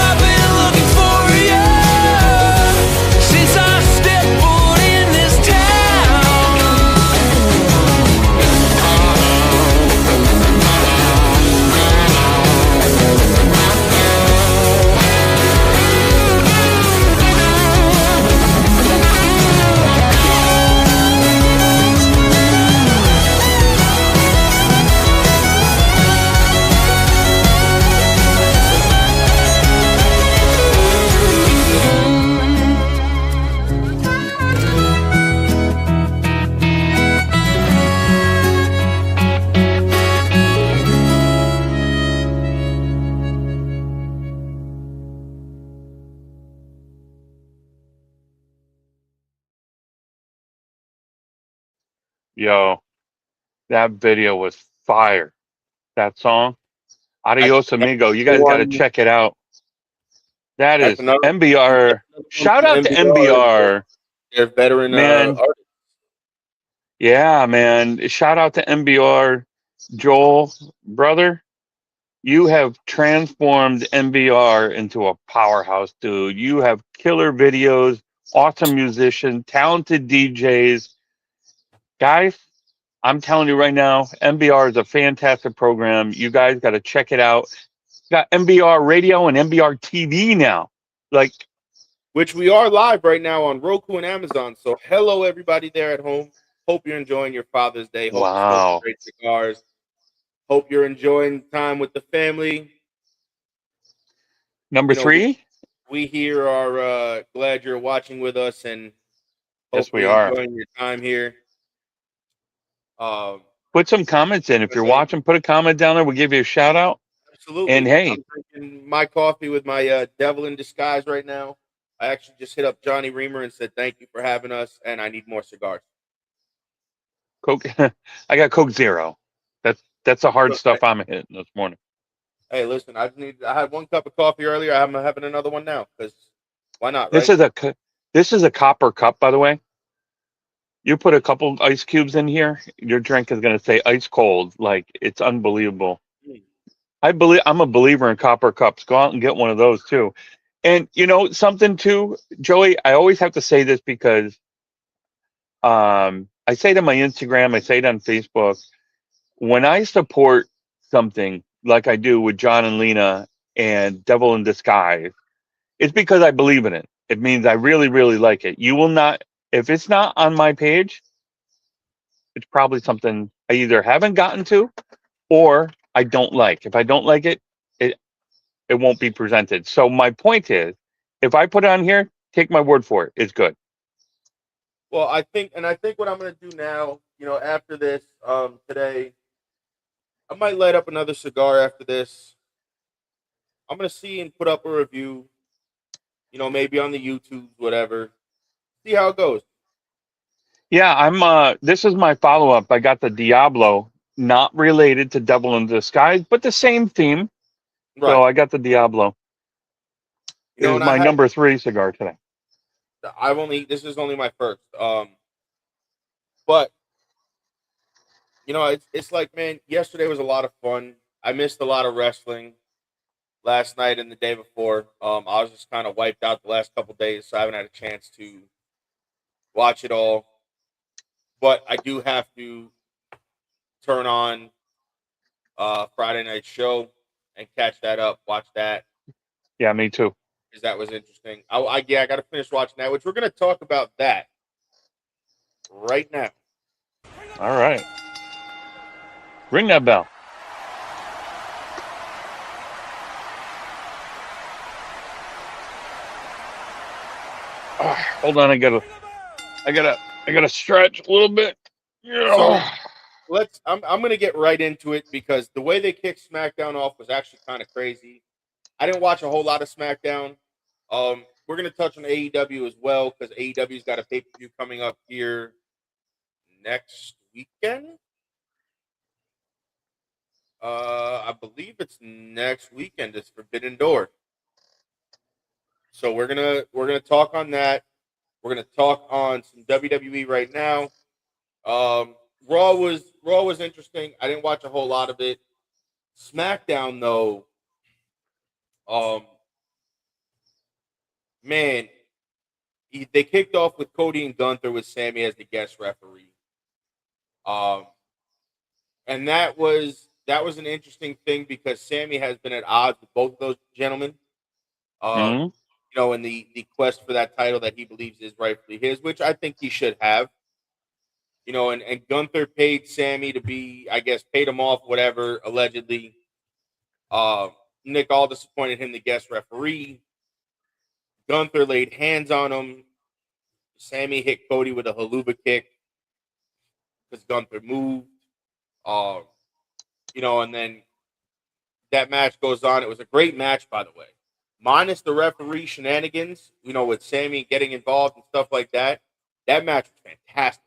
I've been looking for you since I stepped foot in this town. Yo, that video was fire. That song, Adios Amigo. You guys got to One, check it out. That that's is another MBR. Shout out to MBR, They're veteran man. artists. Yeah, man. Shout out to MBR, Joel, brother. You have transformed MBR into a powerhouse, dude. You have killer videos, awesome musician, talented DJs. Guys, I'm telling you right now, MBR is a fantastic program. You guys got to check it out. Got MBR Radio and MBR TV now. Like, Which we are live right now on Roku and Amazon. So hello everybody there at home. Hope you're enjoying your Father's Day. Hope you're wow. smoking great cigars. Hope you're enjoying time with the family. Number three? We here are glad you're watching with us and Yes, we hopefully are. enjoying your time here. Put some comments in. If you're watching, put a comment down there. We'll give you a shout out. Absolutely. And hey, I'm drinking my coffee with my devil in disguise right now. I actually just hit up Johnny Reamer and said thank you for having us, and I need more cigars. Coke. I got Coke Zero. That's the hard stuff I'm hitting this morning. Hey, listen, I had one cup of coffee earlier. I'm having another one now because why not? This right? this is a copper cup, by the way. You put a couple ice cubes in here, your drink is going to say ice cold. Like, it's unbelievable. I'm a believer in copper cups. Go out and get one of those too. And you know something too, Joey. I always have to say this because I say it on my Instagram, I say it on Facebook. When I support something like I do with John and Lena and Devil in Disguise, it's because I believe in it. It means I really, really like it. You will not, if it's not on my page, it's probably something I either haven't gotten to or I don't like. If I don't like it, it won't be presented. So my point is, if I put it on here, take my word for it. It's good. Well, I think what I'm going to do now, after this, today, I might light up another cigar after this. I'm going to see and put up a review, maybe on the YouTube, whatever. See how it goes. Yeah, this is my follow-up. I got the Diablo, not related to Devil in Disguise, but the same theme. Right. So I got the Diablo. This is my number 3 cigar today. This is only my first. But it's like, man, yesterday was a lot of fun. I missed a lot of wrestling last night and the day before. I was just kind of wiped out the last couple days, so I haven't had a chance to watch it all. But I do have to turn on Friday night show and catch that up, watch that. Yeah, me too. Because that was interesting. I got to finish watching that, which we're going to talk about that right now. All right. Ring that bell. Hold on, I gotta stretch a little bit. So I'm going to get right into it because the way they kicked SmackDown off was actually kind of crazy. I didn't watch a whole lot of SmackDown. We're going to touch on AEW as well because AEW's got a pay-per-view coming up here next weekend. I believe it's next weekend. It's Forbidden Door. So we're gonna talk on that. We're gonna talk on some WWE right now. Raw was interesting. I didn't watch a whole lot of it. SmackDown though, man, they kicked off with Cody and Gunther with Sammy as the guest referee. And that was an interesting thing because Sammy has been at odds with both of those gentlemen. Mhm. You know, in the quest for that title that he believes is rightfully his, which I think he should have. You know, and Gunther paid Sammy to be, I guess, paid him off, whatever, allegedly. Nick Aldis appointed him the guest referee. Gunther laid hands on him. Sammy hit Cody with a haluva kick because Gunther moved. You know, and then that match goes on. It was a great match, by the way. Minus the referee shenanigans, you know, with Sammy getting involved and stuff like that. That match was fantastic.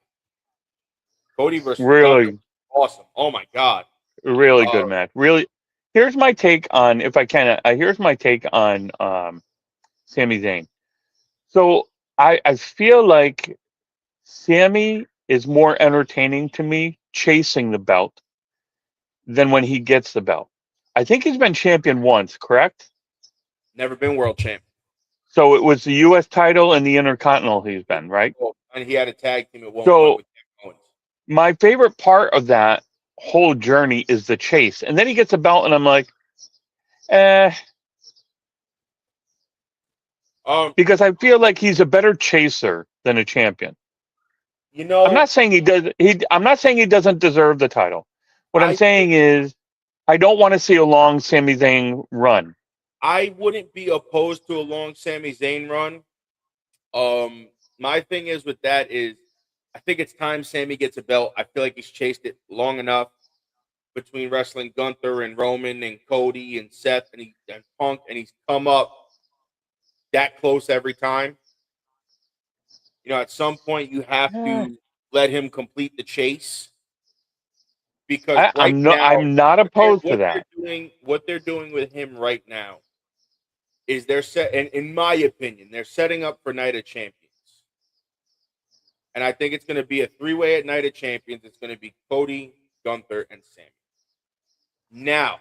Cody versus Gunther, awesome. Oh my god, really good match. Really, here's my take on, if I can. Here's my take on Sami Zayn. So I feel like Sammy is more entertaining to me chasing the belt than when he gets the belt. I think he's been champion once, correct? Never been world champion. So it was the U.S. title and the Intercontinental he's been, right? And he had a tag team at one point with Kevin Owens. My favorite part of that whole journey is the chase. And then he gets a belt and I'm like, because I feel like he's a better chaser than a champion. You know, I'm not saying he does. I'm not saying he doesn't deserve the title. What I'm saying is, I don't want to see a long Sami Zayn run. I wouldn't be opposed to a long Sami Zayn run. My thing is with that is, I think it's time Sammy gets a belt. I feel like he's chased it long enough between wrestling Gunther and Roman and Cody and Seth and Punk, and he's come up that close every time. You know, at some point you have to let him complete the chase because I'm not opposed to that. What they're doing with him right now is they're set, and in my opinion, they're setting up for Night of Champions. And I think it's going to be a three-way at Night of Champions. It's going to be Cody, Gunther, and Sammy. Now,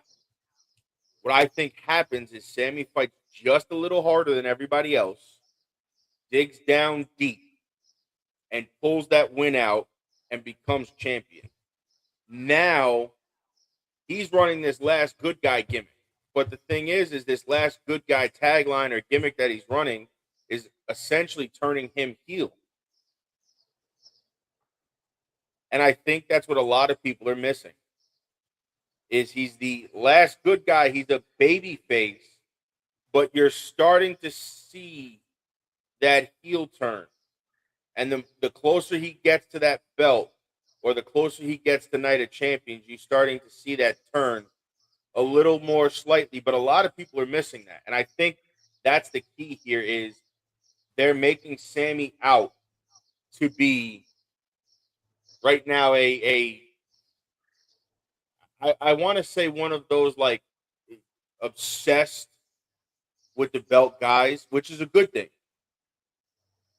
what I think happens is Sammy fights just a little harder than everybody else, digs down deep, and pulls that win out and becomes champion. Now, he's running this last good guy gimmick. But the thing is this last good guy tagline or gimmick that he's running is essentially turning him heel. And I think that's what a lot of people are missing. Is he's the last good guy. He's a baby face, but you're starting to see that heel turn. And the closer he gets to that belt, or the closer he gets to Night of Champions, you're starting to see that turn a little more slightly. But a lot of people are missing that. And I think that's the key here is they're making Sammy out to be right now I want to say one of those like obsessed with the belt guys, which is a good thing.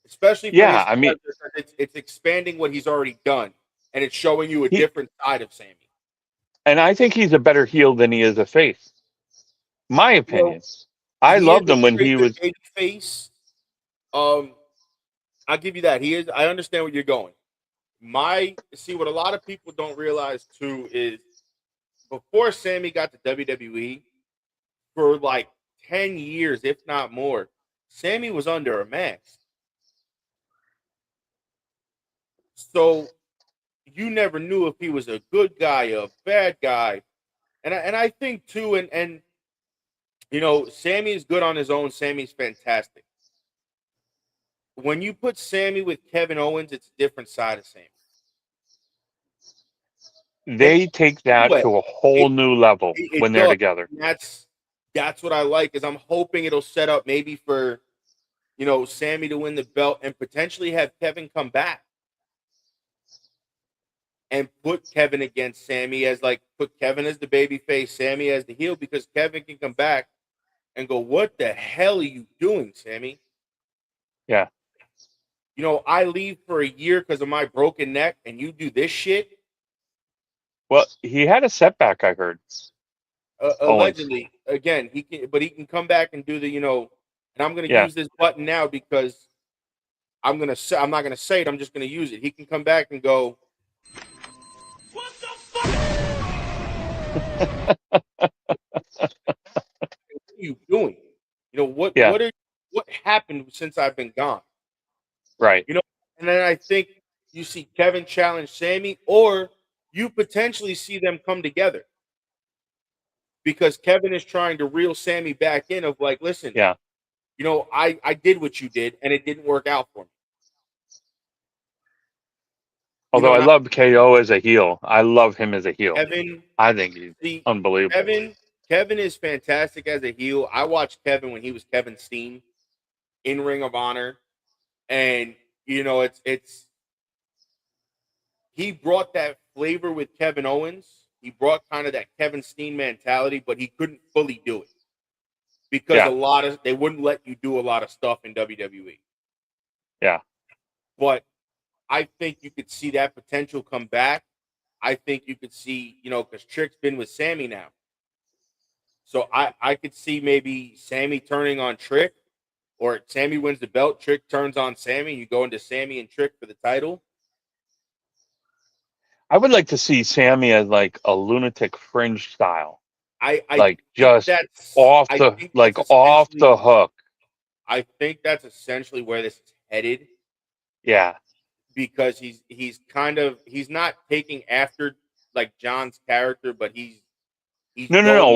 Especially for it's expanding what he's already done, and it's showing you a different side of Sammy. And I think he's a better heel than he is a face. My opinion. Well, I loved him when he was face. I'll give you that. He is. I understand where you're going. What a lot of people don't realize too is before Sammy got to WWE, for like 10 years, if not more, Sammy was under a mask. So you never knew if he was a good guy, a bad guy. And I think too, and you know, Sammy is good on his own. Sammy's fantastic. When you put Sammy with Kevin Owens, it's a different side of Sammy. They take that to a whole new level when they're does. together. And that's what I like. Is I'm hoping it'll set up maybe for, you know, Sammy to win the belt and potentially have Kevin come back and put Kevin against Sammy as like put Kevin as the baby face, Sammy as the heel, because Kevin can come back and go, "What the hell are you doing, Sammy?" Yeah. You know, I leave for a year because of my broken neck, and you do this shit. Well, he had a setback, I heard. Allegedly, again, he can come back and do the, you know, and I'm gonna use this button now because I'm not gonna say it, I'm just gonna use it. He can come back and go, "What the fuck? What are you doing? You know, what happened since I've been gone?" Right. You know, and then I think you see Kevin challenge Sammy, or you potentially see them come together. Because Kevin is trying to reel Sammy back in of like, listen, you know, I did what you did and it didn't work out for me. Although I love KO as a heel. I love him as a heel. Kevin, I think he's unbelievable. Kevin is fantastic as a heel. I watched Kevin when he was Kevin Steen in Ring of Honor. And, you know, it's he brought that flavor with Kevin Owens. He brought kind of that Kevin Steen mentality, but he couldn't fully do it because they wouldn't let you do a lot of stuff in WWE. Yeah. But I think you could see that potential come back. I think you could see, you know, because Trick's been with Sammy now. So I could see maybe Sammy turning on Trick, or Sammy wins the belt, Trick turns on Sammy, you go into Sammy and Trick for the title. I would like to see Sammy as like a lunatic fringe style. I like just off the hook. I think that's essentially where this is headed. Yeah. Because he's not taking after like John's character, but he's no.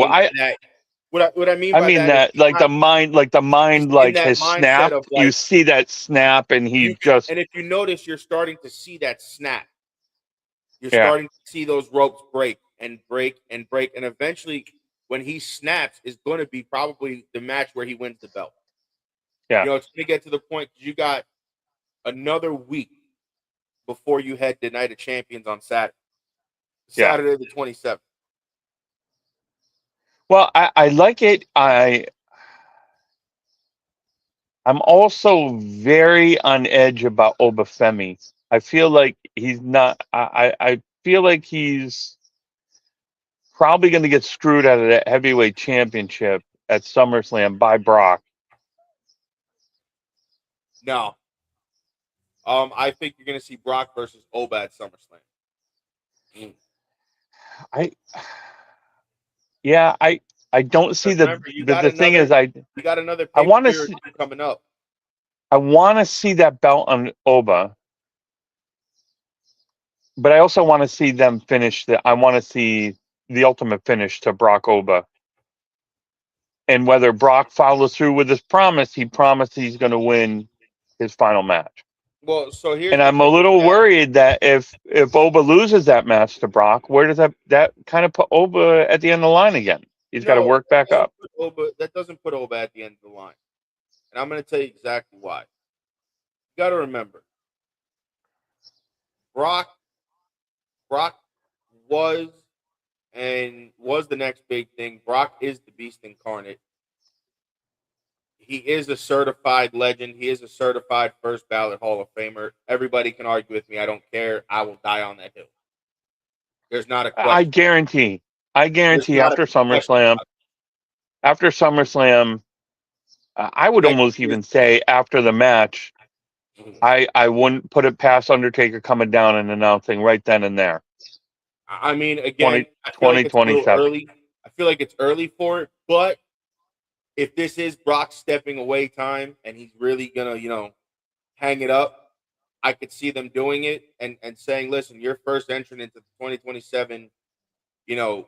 What I mean. I mean that like the mind his snap. Like, you see that snap, and and if you notice, you're starting to see that snap. You're starting to see those ropes break and break and break, and eventually, when he snaps, is going to be probably the match where he wins the belt. Yeah, you know, it's going to get to the point because you got another week before you head to Night of Champions on Saturday the 27th. Well, I like it. I'm also very on edge about Obafemi. I feel like he's not. I feel like he's probably going to get screwed out of that heavyweight championship at SummerSlam by Brock. No. I think you're going to see Brock versus Oba at SummerSlam. I don't see the thing is you got another I want to see coming up. I want to see that belt on Oba, but I also want to see them finish I want to see the ultimate finish to Brock Oba, and whether Brock follows through with his promise. He promised he's going to win his final match. Well, so here's and I'm a little worried that if Oba loses that match to Brock, where does that kind of put Oba at the end of the line again? He's got to work back up. That doesn't put Oba at the end of the line. And I'm going to tell you exactly why. You got to remember, Brock was the next big thing. Brock is the beast incarnate. He is a certified legend. He is a certified first ballot Hall of Famer. Everybody can argue with me. I don't care. I will die on that hill. There's not a question. I guarantee after SummerSlam, I would almost even say after the match, I wouldn't put it past Undertaker coming down and announcing right then and there. I mean, again, 2027. I feel like it's early for it, but if this is Brock's stepping away time and he's really gonna, hang it up, I could see them doing it and saying, listen, your first entrant into the 2027,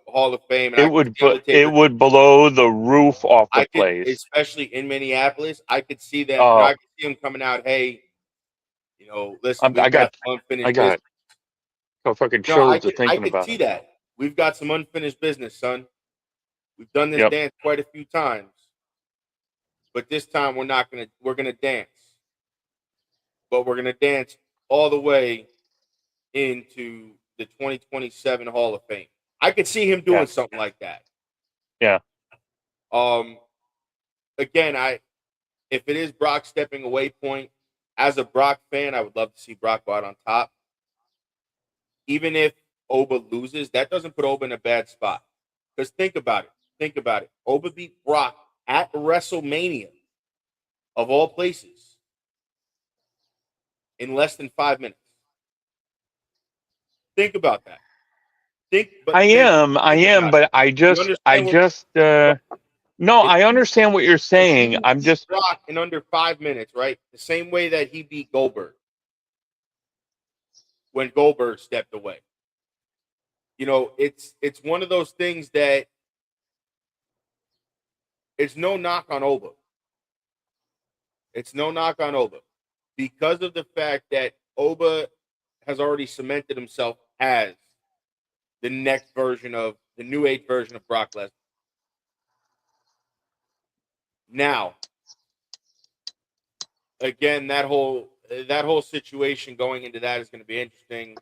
Hall of Fame, and It I could would see Undertaker. it would blow the roof off the I could, place. especially in Minneapolis, I could see them. Oh, I could see them coming out. Hey, listen, I we've got some I unfinished business. got fucking No, chills of I thinking could about see it. that. We've got some unfinished business, son. We've done this Yep. dance quite a few times, but this time we're gonna dance, but we're gonna dance all the way into the 2027 Hall of Fame. I could see him doing Yes. something like that. Yeah. Again, if it is Brock stepping away point, as a Brock fan, I would love to see Brock go out on top. Even if Oba loses, that doesn't put Oba in a bad spot. Because think about it. Oba beat Brock at WrestleMania, of all places, in less than 5 minutes. Think about that. I am, but no, I understand what you're saying. I'm just Brock in under 5 minutes, right? The same way that he beat Goldberg when Goldberg stepped away. It's one of those things that it's no knock on Oba. It's no knock on Oba because of the fact that Oba has already cemented himself as the next version of the new age version of Brock Lesnar. Now, again, that whole situation going into that is going to be interesting.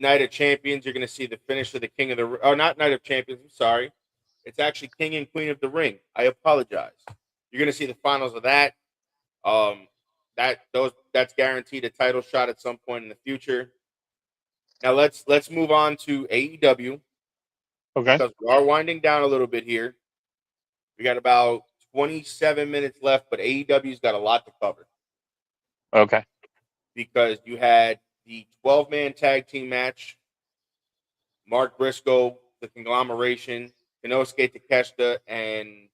Night of Champions, you're going to see the finish of the King of the, or not Night of Champions. I'm sorry, it's actually King and Queen of the Ring. I apologize. You're going to see the finals of that. That's guaranteed a title shot at some point in the future. Now let's move on to AEW. okay. Because we are winding down a little bit here. We got about 27 minutes left, but AEW's got a lot to cover. Okay. Because you had the 12-man tag team match, Mark Briscoe, the Conglomeration, Konosuke Takeshita, and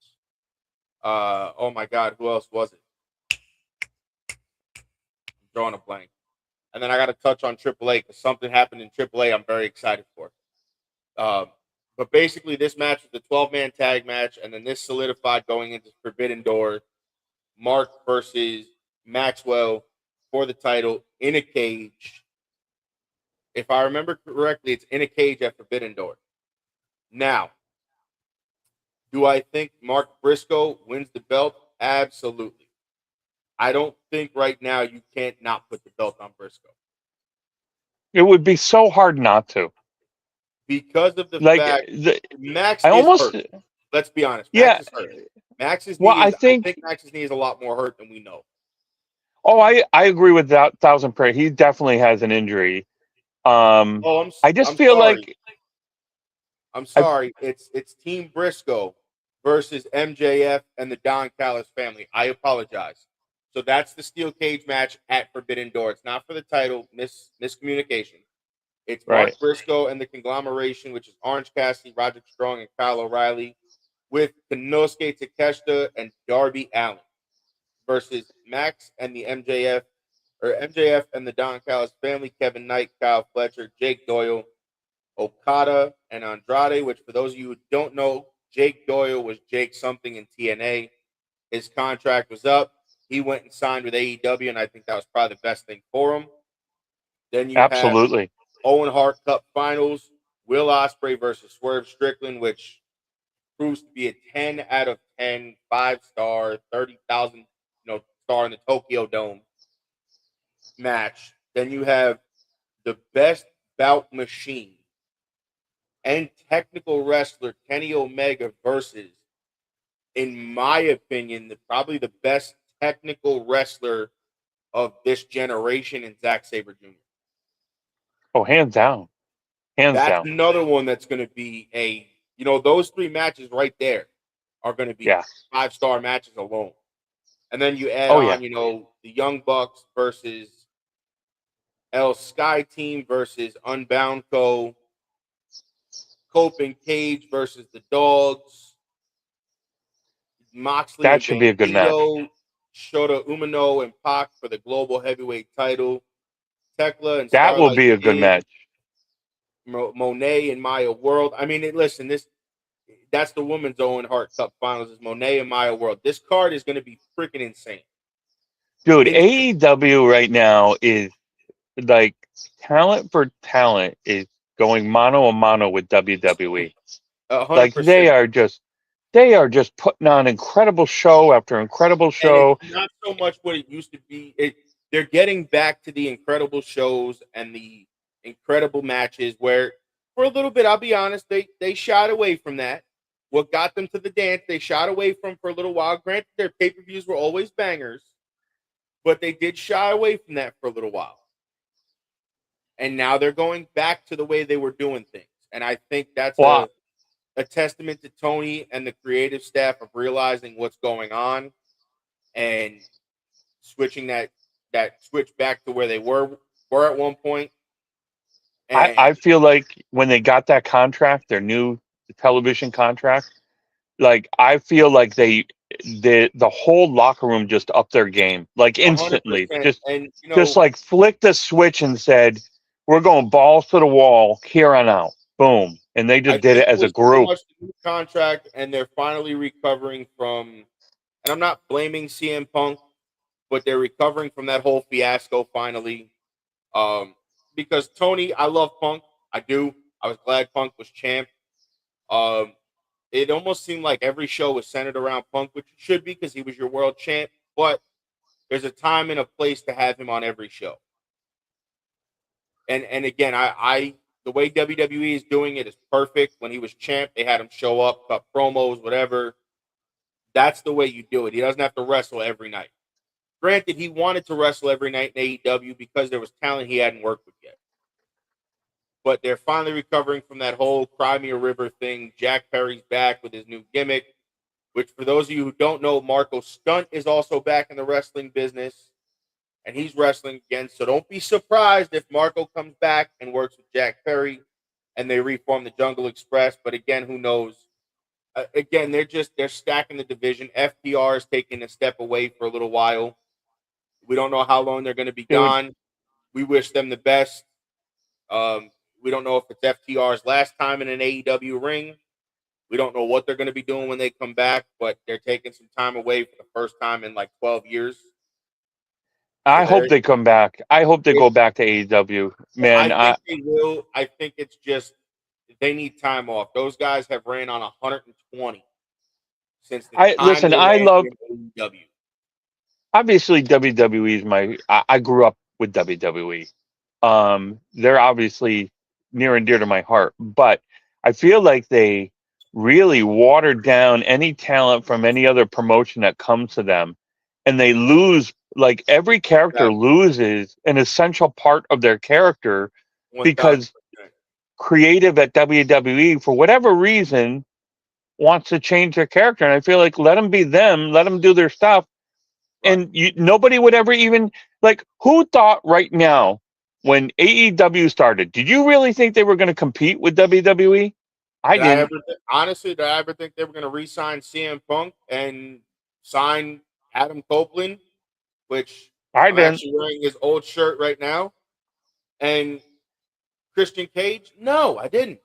oh my God, who else was it? I'm drawing a blank. And then I got to touch on AAA because something happened in AAA I'm very excited for. But basically, this match was the 12-man tag match, and then this solidified going into Forbidden Door, Mark versus Maxwell for the title in a cage. If I remember correctly, it's in a cage at Forbidden Door. Now, do I think Mark Briscoe wins the belt? Absolutely. I don't think right now you can't not put the belt on Briscoe. It would be so hard not to. Because of the fact Max I is almost hurt. Let's be honest. Yeah. Max is hurt. Max's Well, knee I is, think Max's knee is a lot more hurt than we know. Oh, I agree with that 1,000%. He definitely has an injury. I just feel sorry. like I'm sorry. It's Team Briscoe versus MJF and the Don Callis family. I apologize. So that's the steel cage match at Forbidden Door. It's not for the title. Miscommunication. It's Mark Right. Briscoe and the Conglomeration, which is Orange Cassidy, Roderick Strong, and Kyle O'Reilly, with Konosuke Takeshita and Darby Allin versus Max and the MJF and the Don Callis family, Kevin Knight, Kyle Fletcher, Jake Doyle, Okada, and Andrade, which for those of you who don't know, Jake Doyle was Jake something in TNA. His contract was up. He went and signed with AEW, and I think that was probably the best thing for him. Then you Absolutely. have Owen Hart Cup Finals, Will Ospreay versus Swerve Strickland, which proves to be a 10 out of 10, 5-star, 30,000 star in the Tokyo Dome match. Then you have the best bout machine and technical wrestler Kenny Omega versus, in my opinion, probably the best technical wrestler of this generation in Zack Sabre Jr. Oh, hands down. That's another one that's going to be those three matches right there are going to be 5-star matches alone. And then you add on, the Young Bucks versus El Sky Team versus Unbound Co. Cope and Cage versus the Dogs. Moxley That and should be a good match. Bandito, Shota Umino and Pac for the global heavyweight title. Tekla and That will Starlight be a good Kid, match. Monet and Maya World. I mean, listen, that's the Women's Owen Hart Cup Finals. Is Monet and Maya World. This card is going to be freaking insane. Dude, AEW right now is like talent for talent is going mano a mano with WWE. 100%. Like they are just putting on incredible show after incredible show. And it's not so much what it used to be. They're getting back to the incredible shows and the incredible matches where, for a little bit, I'll be honest, they shied away from that. What got them to the dance, they shied away from for a little while. Granted, their pay-per-views were always bangers, but they did shy away from that for a little while. And now they're going back to the way they were doing things. And I think that's a testament to Tony and the creative staff of realizing what's going on and switching that switch back to where they were at one point. And I feel like when they got that contract, their new television contract, like I feel like the whole locker room just upped their game, like instantly. 100%. And just like flicked the switch and said, "We're going balls to the wall here on out." Boom, and they just did it as a group. So much the new contract, and they're finally recovering from. And I'm not blaming CM Punk, but they're recovering from that whole fiasco finally. Because Tony, I love Punk. I do. I was glad Punk was champ. It almost seemed like every show was centered around Punk, which it should be because he was your world champ. But there's a time and a place to have him on every show. And again, I the way WWE is doing it is perfect. When he was champ, they had him show up, cut promos, whatever. That's the way you do it. He doesn't have to wrestle every night. Granted, he wanted to wrestle every night in AEW because there was talent he hadn't worked with yet. But they're finally recovering from that whole Cry Me a River thing. Jack Perry's back with his new gimmick, which for those of you who don't know, Marco Stunt is also back in the wrestling business, and he's wrestling again. So don't be surprised if Marco comes back and works with Jack Perry and they reform the Jungle Express. But again, who knows? Again, they're stacking the division. FTR is taking a step away for a little while. We don't know how long they're going to be gone. We wish them the best. We don't know if it's FTR's last time in an AEW ring. We don't know what they're going to be doing when they come back, but they're taking some time away for the first time in like 12 years. I hope they come back. I hope they go back to AEW. Man, I think they will. I think it's just they need time off. Those guys have ran on 120 since the time listen, they I love AEW. Obviously WWE is I grew up with WWE. They're obviously near and dear to my heart, but I feel like they really watered down any talent from any other promotion that comes to them, and they lose, like every character loses an essential part of their character 1,000%. because creative at WWE, for whatever reason, wants to change their character. And I feel like let them be them, let them do their stuff. And nobody would ever even, like, who thought right now when AEW started, did you really think they were going to compete with WWE? I didn't. Honestly, did I ever think they were going to re-sign CM Punk and sign Adam Copeland, which I'm actually wearing his old shirt right now, and Christian Cage? No, I didn't.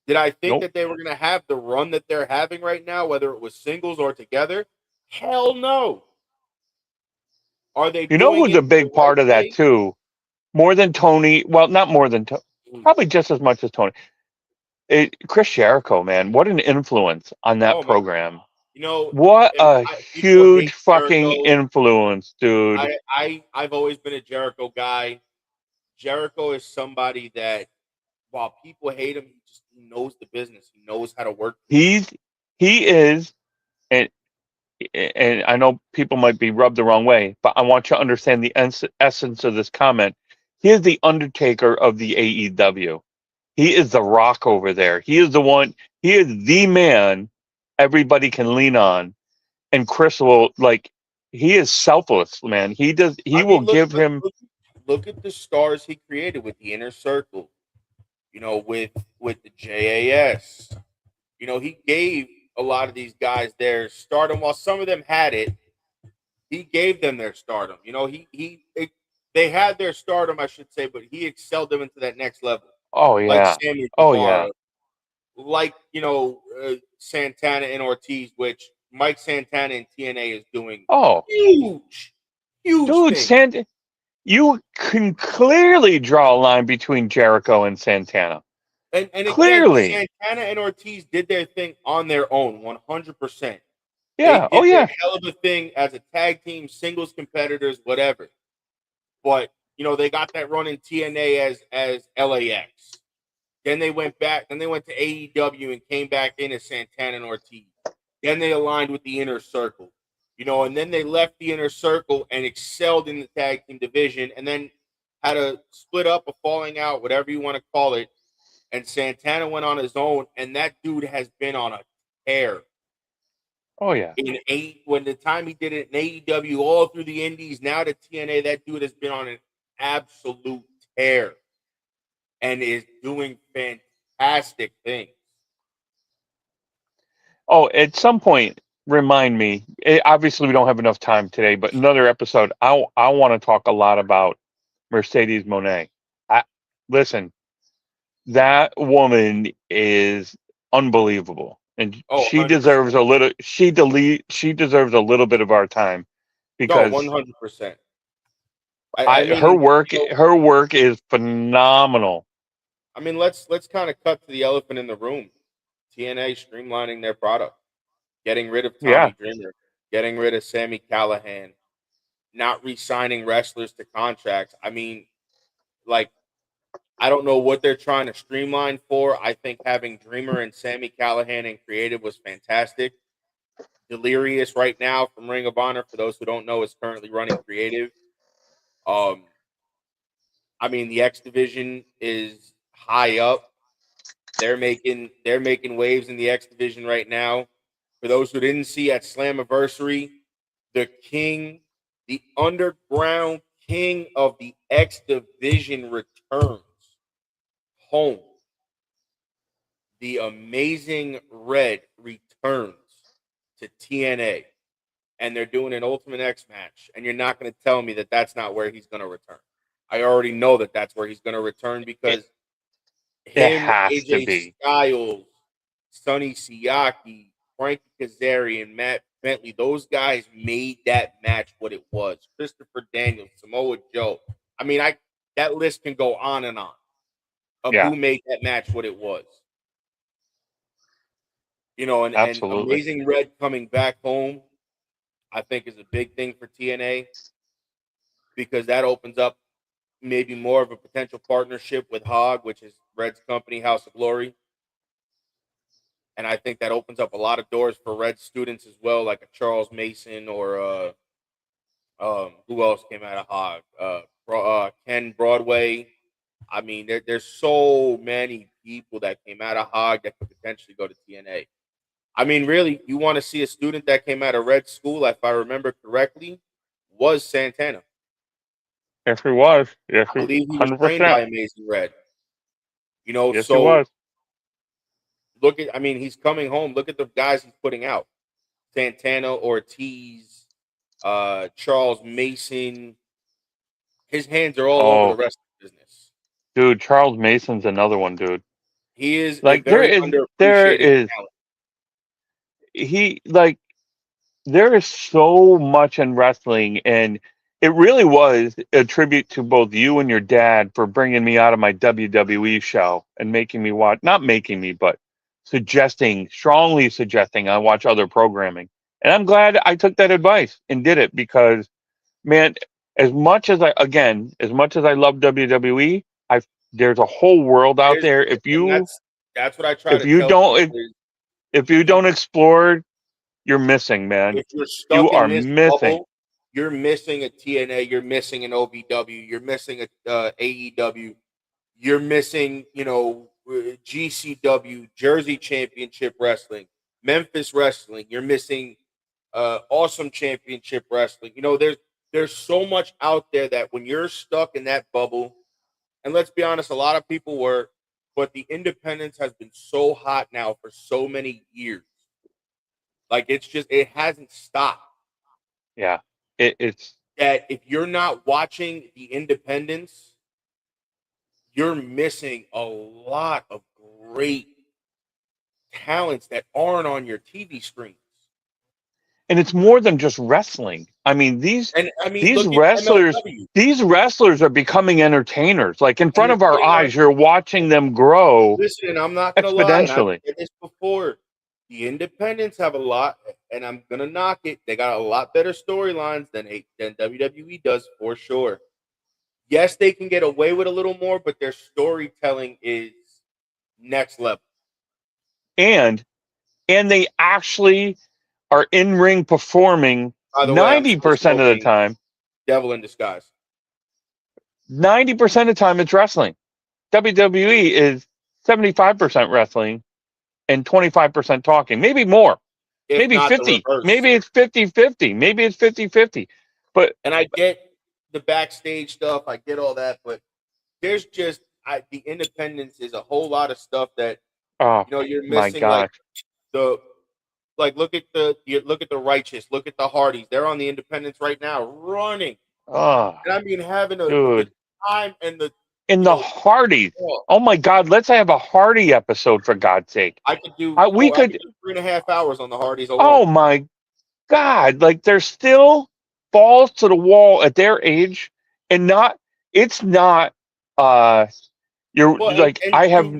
Did I think that they were going to have the run that they're having right now, whether it was singles or together? Hell no. Are they? You know who's a big part of that too? More than Tony. Well, not more than Tony. Probably just as much as Tony. Chris Jericho, man, what an influence on that program. Man. You know what a huge fucking influence, dude. I've always been a Jericho guy. Jericho is somebody that, while people hate him, he knows the business. He knows how to work. He is, and I know people might be rubbed the wrong way, but I want you to understand the essence of this comment. He is the Undertaker of the AEW. He is the Rock over there. He is the one. He is the man everybody can lean on. And Chris will, like, he is selfless, man. He does. He will give him. Look at the stars he created with the Inner Circle. You know, with the JAS. You know, he gave a lot of these guys their stardom. While some of them had it, he gave them their stardom. You know, they had their stardom, I should say, but he excelled them into that next level. Oh Like yeah. Sammy Oh Guevara, yeah. like Santana and Ortiz, which Mike Santana and TNA is doing Oh, huge dude, things. you can clearly draw a line between Jericho and Santana. And again, Clearly. Santana and Ortiz did their thing on their own, 100%. They Yeah. did Oh their yeah. hell of a thing as a tag team, singles competitors, whatever. But they got that run in TNA as LAX. Then they went back. Then they went to AEW and came back in as Santana and Ortiz. Then they aligned with the Inner Circle, and then they left the Inner Circle and excelled in the tag team division, and then had a split up, a falling out, whatever you want to call it. And Santana went on his own, and that dude has been on a tear. Oh yeah. When the time he did it in AEW, all through the Indies, now to TNA, that dude has been on an absolute tear and is doing fantastic things. Oh, at some point, remind me. Obviously, we don't have enough time today, but another episode. I want to talk a lot about Mercedes Moné. Listen, that woman is unbelievable, and Oh, she 100%. deserves a little. She deserves a little bit of our time No, because 100%. I mean, her work is phenomenal. I mean, let's kind of cut to the elephant in the room. TNA streamlining their product, getting rid of Yeah. Tommy Dreamer, getting rid of Sami Callihan, not re-signing wrestlers to contracts. I mean, like, I don't know what they're trying to streamline for. I think having Dreamer and Sami Callihan in creative was fantastic. Delirious right now from Ring of Honor, for those who don't know, is currently running creative. I mean, the X division is high up. They're making waves in the X division right now. For those who didn't see at Slammiversary, the underground king of the X division returns home. The Amazing Red returns to TNA, and they're doing an Ultimate X match, and you're not going to tell me that that's not where he's going to return. I already know that that's where he's going to return because It has to AJ be. Styles, Sonny Siaki, Frankie Kazarian, Matt Bentley, those guys made that match what it was. Christopher Daniels, Samoa Joe. I mean, that list can go on and on of Yeah. who made that match what it was. And Absolutely. Amazing Red coming back home, I think, is a big thing for TNA because that opens up maybe more of a potential partnership with Hog, which is Red's company, House of Glory. And I think that opens up a lot of doors for Red students as well, like a Charles Mason or who else came out of Hog? Ken Broadway. I mean, there's so many people that came out of Hog that could potentially go to TNA. I mean, really, you want to see a student that came out of Red School, if I remember correctly, was Santana. Yes, he was. Yes, I believe he was 100%. trained by Amazing Red. Yes, so he was. He's coming home. Look at the guys he's putting out. Santana, Ortiz, Charles Mason. His hands are all over the wrestling business. Dude, Charles Mason's another one, dude. He is like a very underappreciated talent. There is so much in wrestling, and it really was a tribute to both you and your dad for bringing me out of my WWE show and making me watch, not making me, but strongly suggesting I watch other programming. And I'm glad I took that advice and did it because, man, as much as I love WWE, there's a whole world out there. That's what I try to tell people. If you don't explore, you're missing, man. If you're stuck in this missing. bubble, you're missing a TNA, you're missing an OVW, you're missing a AEW, you're missing, GCW, Jersey Championship Wrestling, Memphis Wrestling. You're missing Awesome Championship Wrestling. There's so much out there that when you're stuck in that bubble, and let's be honest, a lot of people were, but the independence has been so hot now for so many years Like it hasn't stopped. Yeah, it's That if you're not watching the independents, you're missing a lot of great talents that aren't on your TV screens. and it's more than just wrestling. I mean, And I mean, these look at wrestlers MLW. these wrestlers are becoming entertainers. Like in And front they're of our putting on. eyes, you're watching them grow Listen, I'm not gonna lie, and I've exponentially. said this before. The independents have a lot, and I'm gonna knock it. They got a lot better storylines than WWE does for sure. Yes, they can get away with a little more, but their storytelling is next level. And they actually are in ring performing By the way, I'm still 90% of the smoking time. Devil in Disguise. 90% of the time it's wrestling. WWE is 75% wrestling and 25% talking, maybe more, If maybe not the 50, reverse. maybe it's 50-50, maybe it's 50-50. But And I get the backstage stuff, I get all that, but there's just the independence is a whole lot of stuff that oh you're my missing. Like gosh. look at the Righteous, look at the Hardys. They're on the independents right now, running. Oh, And I mean having the dude. time and the In the Hardys. oh, Oh my God, let's have a Hardy episode for God's sake. I could do We could do 3.5 hours on the Hardys alone. Oh my God, like they're still balls to the wall at their age, and it's not you're Well, like and I have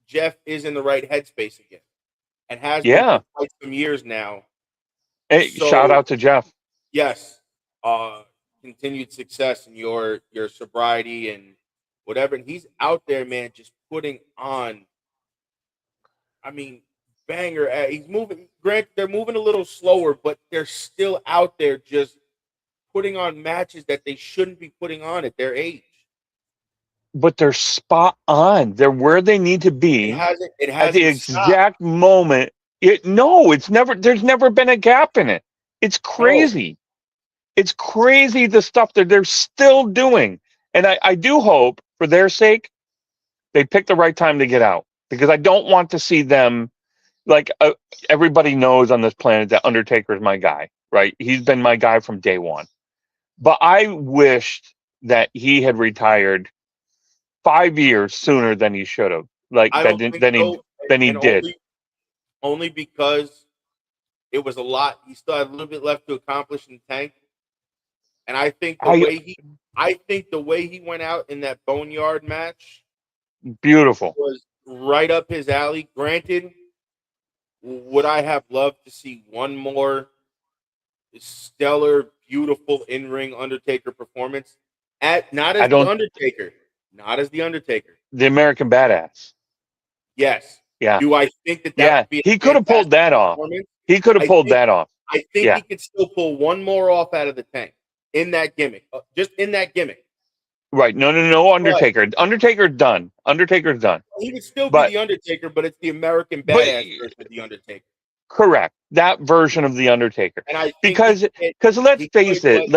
Jeff is in the right headspace again and has been yeah. for quite some years now. Hey, shout So out to Jeff. yes, continued success in your sobriety and whatever. And he's out there, man, just putting on. I mean, banger. He's moving. Granted, they're moving a little slower, but they're still out there just putting on matches that they shouldn't be putting on at their age. But they're spot on. They're where they need to be It at the hasn't stopped. exact moment. There's never been a gap in it. It's crazy. It's crazy the stuff that they're still doing. And I do hope, for their sake, they pick the right time to get out. Because I don't want to see them, like everybody knows on this planet that Undertaker's my guy, right? He's been my guy from day one. But I wished that he had retired 5 years sooner than he should have. Like I don't think so. than he And did. Only because it was a lot. He still had a little bit left to accomplish in the tank. And I think the way he went out in that Boneyard match Beautiful. was right up his alley. Granted, would I have loved to see one more stellar, beautiful in-ring Undertaker performance? Not as the Undertaker. The American Badass. Yes. Yeah. Do I think that Yeah. would be He could have pulled that off. He could have pulled that off. I think he could still pull one more off out of the tank in that gimmick. Just in that gimmick. Right. No, Undertaker. Undertaker's done. Undertaker's done. He would still be the Undertaker, but it's the American Badass version of the Undertaker. Correct. That version of the Undertaker. And I think because let's face it,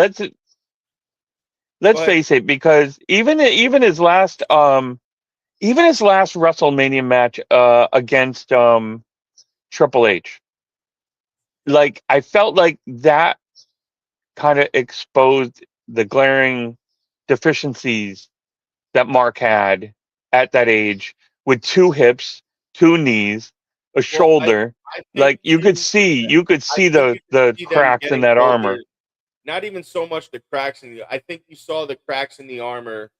let's face it, because even his last WrestleMania match against Triple H, like I felt like that kind of exposed the glaring deficiencies that Mark had at that age, with 2 hips, 2 knees, a shoulder. Like you could see the cracks in that armor. Not even so much the cracks I think you saw the cracks in the armor.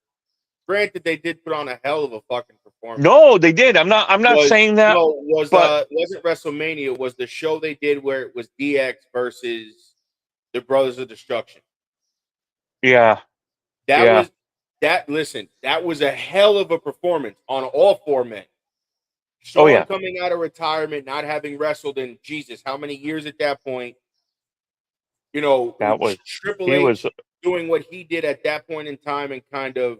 Granted, they did put on a hell of a fucking performance. No, they did. I'm not saying that. No, wasn't WrestleMania. It was the show they did where it was DX versus the Brothers of Destruction. Yeah. That was a hell of a performance on all 4 men. Shawn coming out of retirement, not having wrestled in Jesus, how many years at that point? That was Triple H doing what he did at that point in time and kind of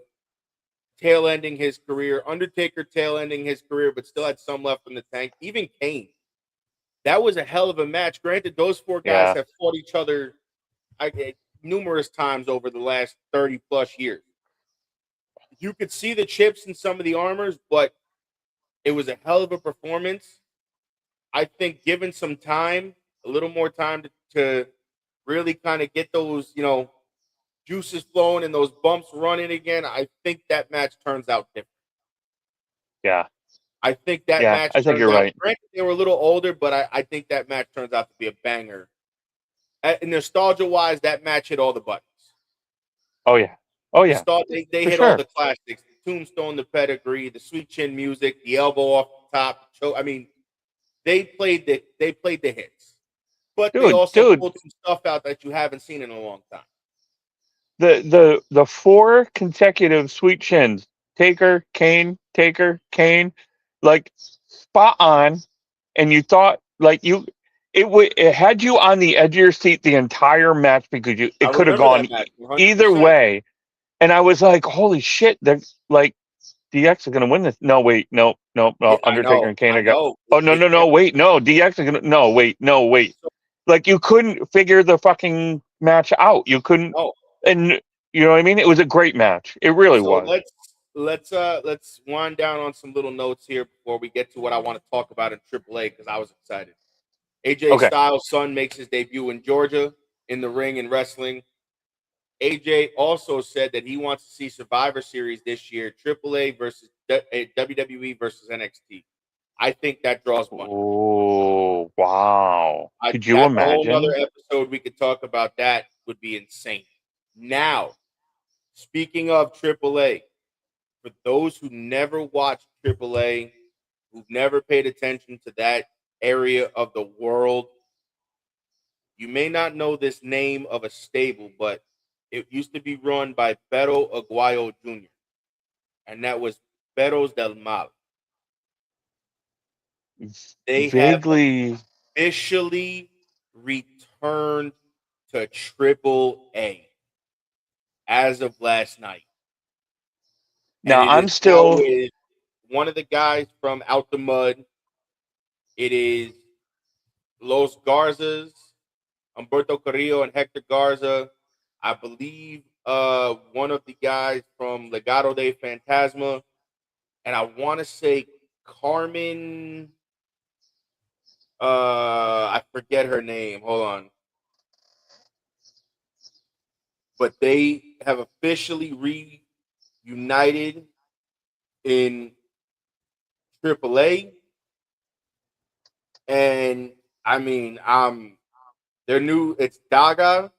tail ending his career. Undertaker tail ending his career, but still had some left in the tank. Even Kane. That was a hell of a match. Granted, those 4 guys have fought each other numerous times over the last 30 plus years. You could see the chips in some of the armors, but it was a hell of a performance. I think given some time, a little more time to really kind of get those, juices flowing and those bumps running again, I think that match turns out different. Yeah. I think that Yeah. match I think turns you're out. right. Granted, they were a little older, but I think that match turns out to be a banger. Nostalgia wise, that match hit all the buttons. Oh yeah. Oh yeah. They For hit all sure. the classics: the Tombstone, the Pedigree, the Sweet Chin Music, the Elbow off the top. I mean, they played the hits, but they also Dude, pulled some stuff out that you haven't seen in a long time. the 4 consecutive sweet chins, Taker, Kane, like spot on, and you thought like it had you on the edge of your seat the entire match because I it could have remember gone that match 100. either way, and I was like, holy shit, they're like DX is gonna win this. No, wait, no, Yeah, I Undertaker know, and Kane I are going. know. Oh no, no, no, wait, no, DX is gonna. No, wait, no, wait. So, Like you couldn't figure the fucking match out. You couldn't, no. and you know what I mean. It was a great match. It really So was. let's wind down on some little notes here before we get to what I want to talk about in AAA because I was excited. AJ Okay. Styles' son makes his debut in Georgia in the ring and wrestling. AJ also said that he wants to see Survivor Series this year, AAA versus WWE versus NXT. I think that draws money. Oh wow! Could you That's a whole imagine? other episode we could talk about. That would be insane. Now, speaking of AAA, for those who never watched AAA, who've never paid attention to that area of the world, you may not know this name of a stable, but it used to be run by Beto Aguayo Jr., and that was Betos del Mal. They have Vaguely. officially returned to AAA as of last night. And Now it is I'm now still. with one of the guys from Out the Mud. It is Los Garzas, Humberto Carrillo and Hector Garza. I believe one of the guys from Legado de Fantasma. And I want to say Carmen. I forget her name. Hold on. But they have officially reunited in AAA. And I mean, they're new. It's Daga,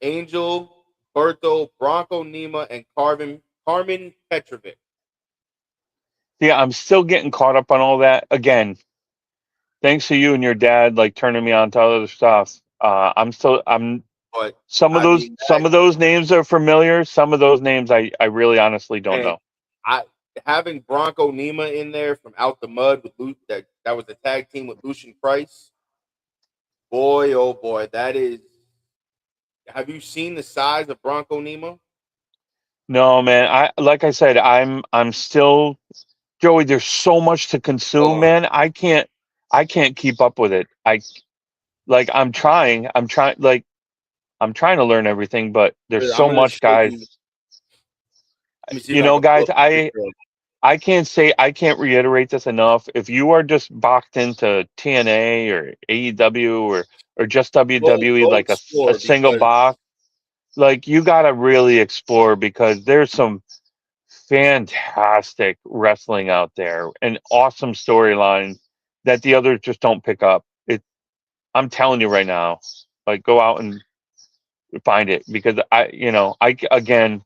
Angel, Berto, Bronco Nima, and Carmen Petrovic. Yeah, I'm still getting caught up on all that. Again, thanks to you and your dad, like turning me on to other stuff. I'm But some of I those mean, some of those names are familiar. Some of those names I really honestly don't man, know. I having Bronco Nima in there from Out the Mud with that was the tag team with Lucian Price. Boy, oh boy, that is. Have you seen the size of Bronco Nima? No, man. Like I said, I'm still Joey. There's so much to Hold consume, on, man. I can't keep up with it. I'm trying to learn everything, but there's I'm so gonna much, show guys. you. Let me see if I can pull Guys, up a picture of I can't reiterate this enough. If you are just boxed into TNA or AEW or just WWE, Go like a explore single because box, like you got to really explore because there's some fantastic wrestling out there and awesome storylines that the others just don't pick up. I'm telling you right now, like go out and find it because I again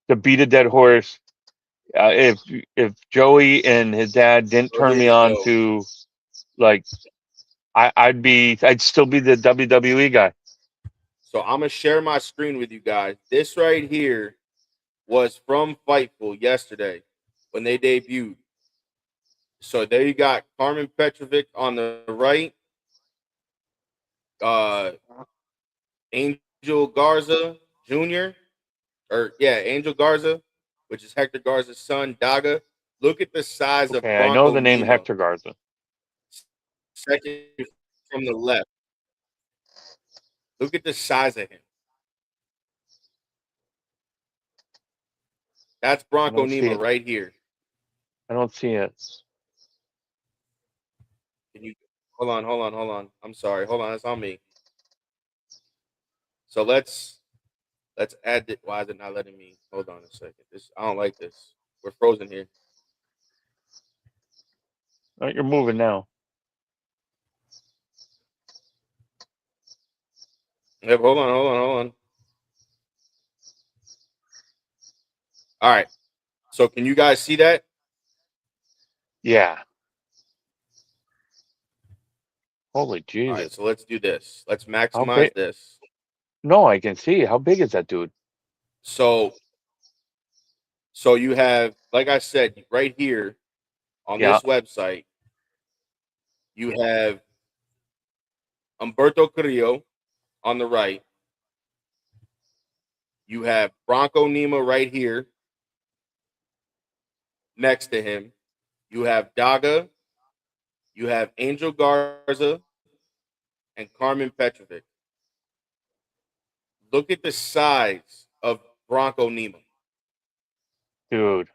to beat a dead horse. If Joey and his dad didn't oh, turn here me you on go. to like I'd still be the WWE guy. So I'm gonna share my screen with you guys. This right here was from Fightful yesterday when they debuted. So there you got Carmen Petrovic on the right, uh, Angel Garza Jr. Angel Garza, which is Hector Garza's son, Daga. Look at the size of Okay, I know Bronco the name Nima, Hector Garza. second from the left. Look at the size of him. That's I Bronco don't see Nima it. right here. I don't see it. Can you Hold on. I'm sorry. Hold on, it's on me. So let's add it. Why is it not letting me? Hold on a second. I don't like this. We're frozen here. Oh, you're moving now. Yep, hold on. All right. So can you guys see that? Yeah. Holy All Jesus. right, so let's do this. Let's How maximize big? this. No, I can see. How big is that, dude? So you have, like I said, right here on Yeah. this website, you have Humberto Carrillo on the right. You have Bronco Nima right here next to him. You have Daga. You have Angel Garza and Carmen Petrovic. Look at the size of Bronco Nima. Dude.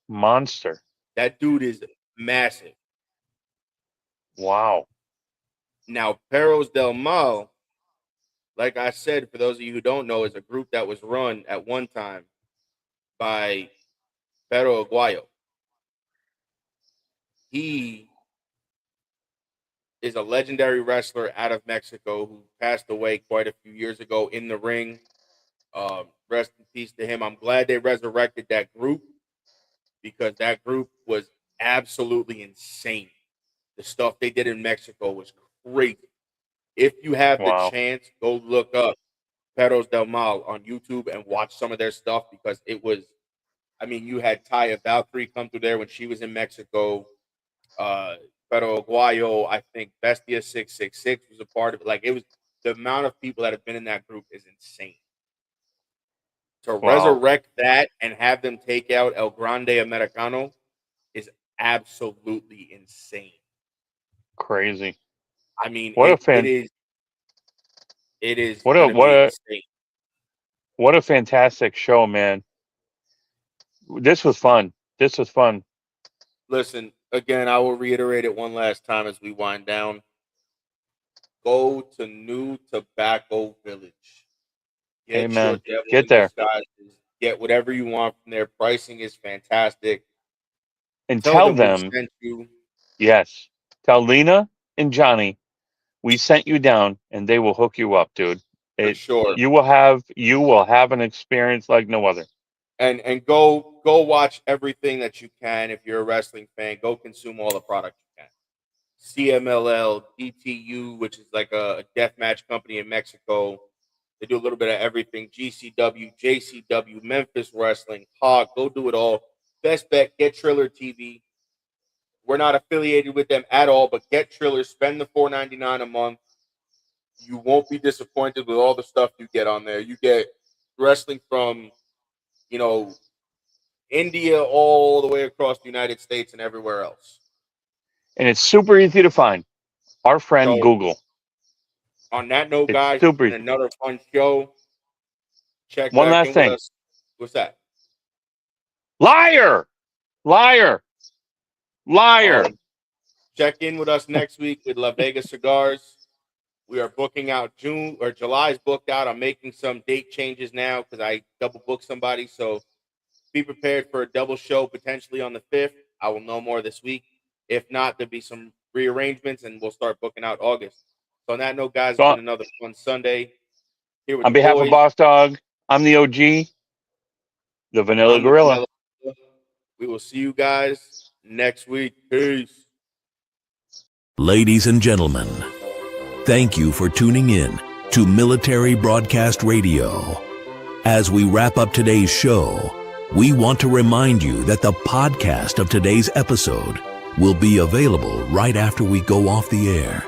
Monster. That dude is massive. Wow. Now, Perros del Mal, like I said, for those of you who don't know, is a group that was run at one time by Pero Aguayo. He is a legendary wrestler out of Mexico who passed away quite a few years ago in the ring. Rest in peace to him. I'm glad they resurrected that group because that group was absolutely insane. The stuff they did in Mexico was crazy. If you have the Wow. chance, go look up Perros del Mal on YouTube and watch some of their stuff because it was, I mean, you had Taya Valkyrie come through there when she was in Mexico. Pero Aguayo, I think Bestia 666 was a part of it. Like, it was, the amount of people that have been in that group is insane. To Wow. resurrect that and have them take out El Grande Americano is absolutely insane. Crazy. I mean, What a it is What gonna be insane. what a fantastic show, man. This was fun. Listen, again, I will reiterate it one last time as we wind down. Go to New Tobacco Village. Get Amen. your devil Get in there. disguises. Get whatever you want from there. Pricing is fantastic. And Tell tell them them, we sent you. yes. Tell Lena and Johnny we sent you down and they will hook you up, dude. For sure. You will have an experience like no other. And go watch everything that you can. If you're a wrestling fan, go consume all the product you can. CMLL, DTU, which is like a deathmatch company in Mexico. They do a little bit of everything. GCW, JCW, Memphis Wrestling, Hawk. Go do it all. Best bet, get Triller TV. We're not affiliated with them at all, but get Triller. Spend the $4.99 a month. You won't be disappointed with all the stuff you get on there. You get wrestling from, India all the way across the United States and everywhere else. And it's super easy to find. Our friend So, Google. On that note, It's guys, super it's been another fun show. Check One back last in thing. with us. What's that? Liar. Check in with us next week with La Vega Cigars. We are booking out July's booked out. I'm making some date changes now because I double booked somebody. So be prepared for a double show potentially on the 5th. I will know more this week. If not, there'll be some rearrangements and we'll start booking out August. So on that note, guys, it's been another fun Sunday. Here with On the behalf boys. of Boss Dog, I'm the OG, the Vanilla Gorilla. We will see you guys next week. Peace. Ladies and gentlemen, thank you for tuning in to Military Broadcast Radio. As we wrap up today's show, we want to remind you that the podcast of today's episode will be available right after we go off the air.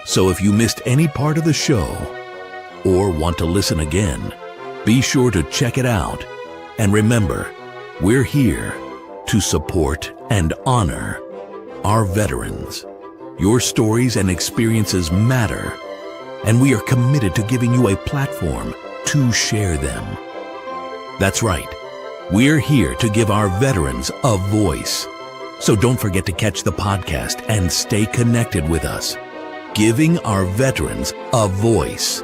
So if you missed any part of the show or want to listen again, be sure to check it out. And remember, we're here to support and honor our veterans. Your stories and experiences matter, and we are committed to giving you a platform to share them. That's right. We're here to give our veterans a voice. So don't forget to catch the podcast and stay connected with us giving our veterans a voice.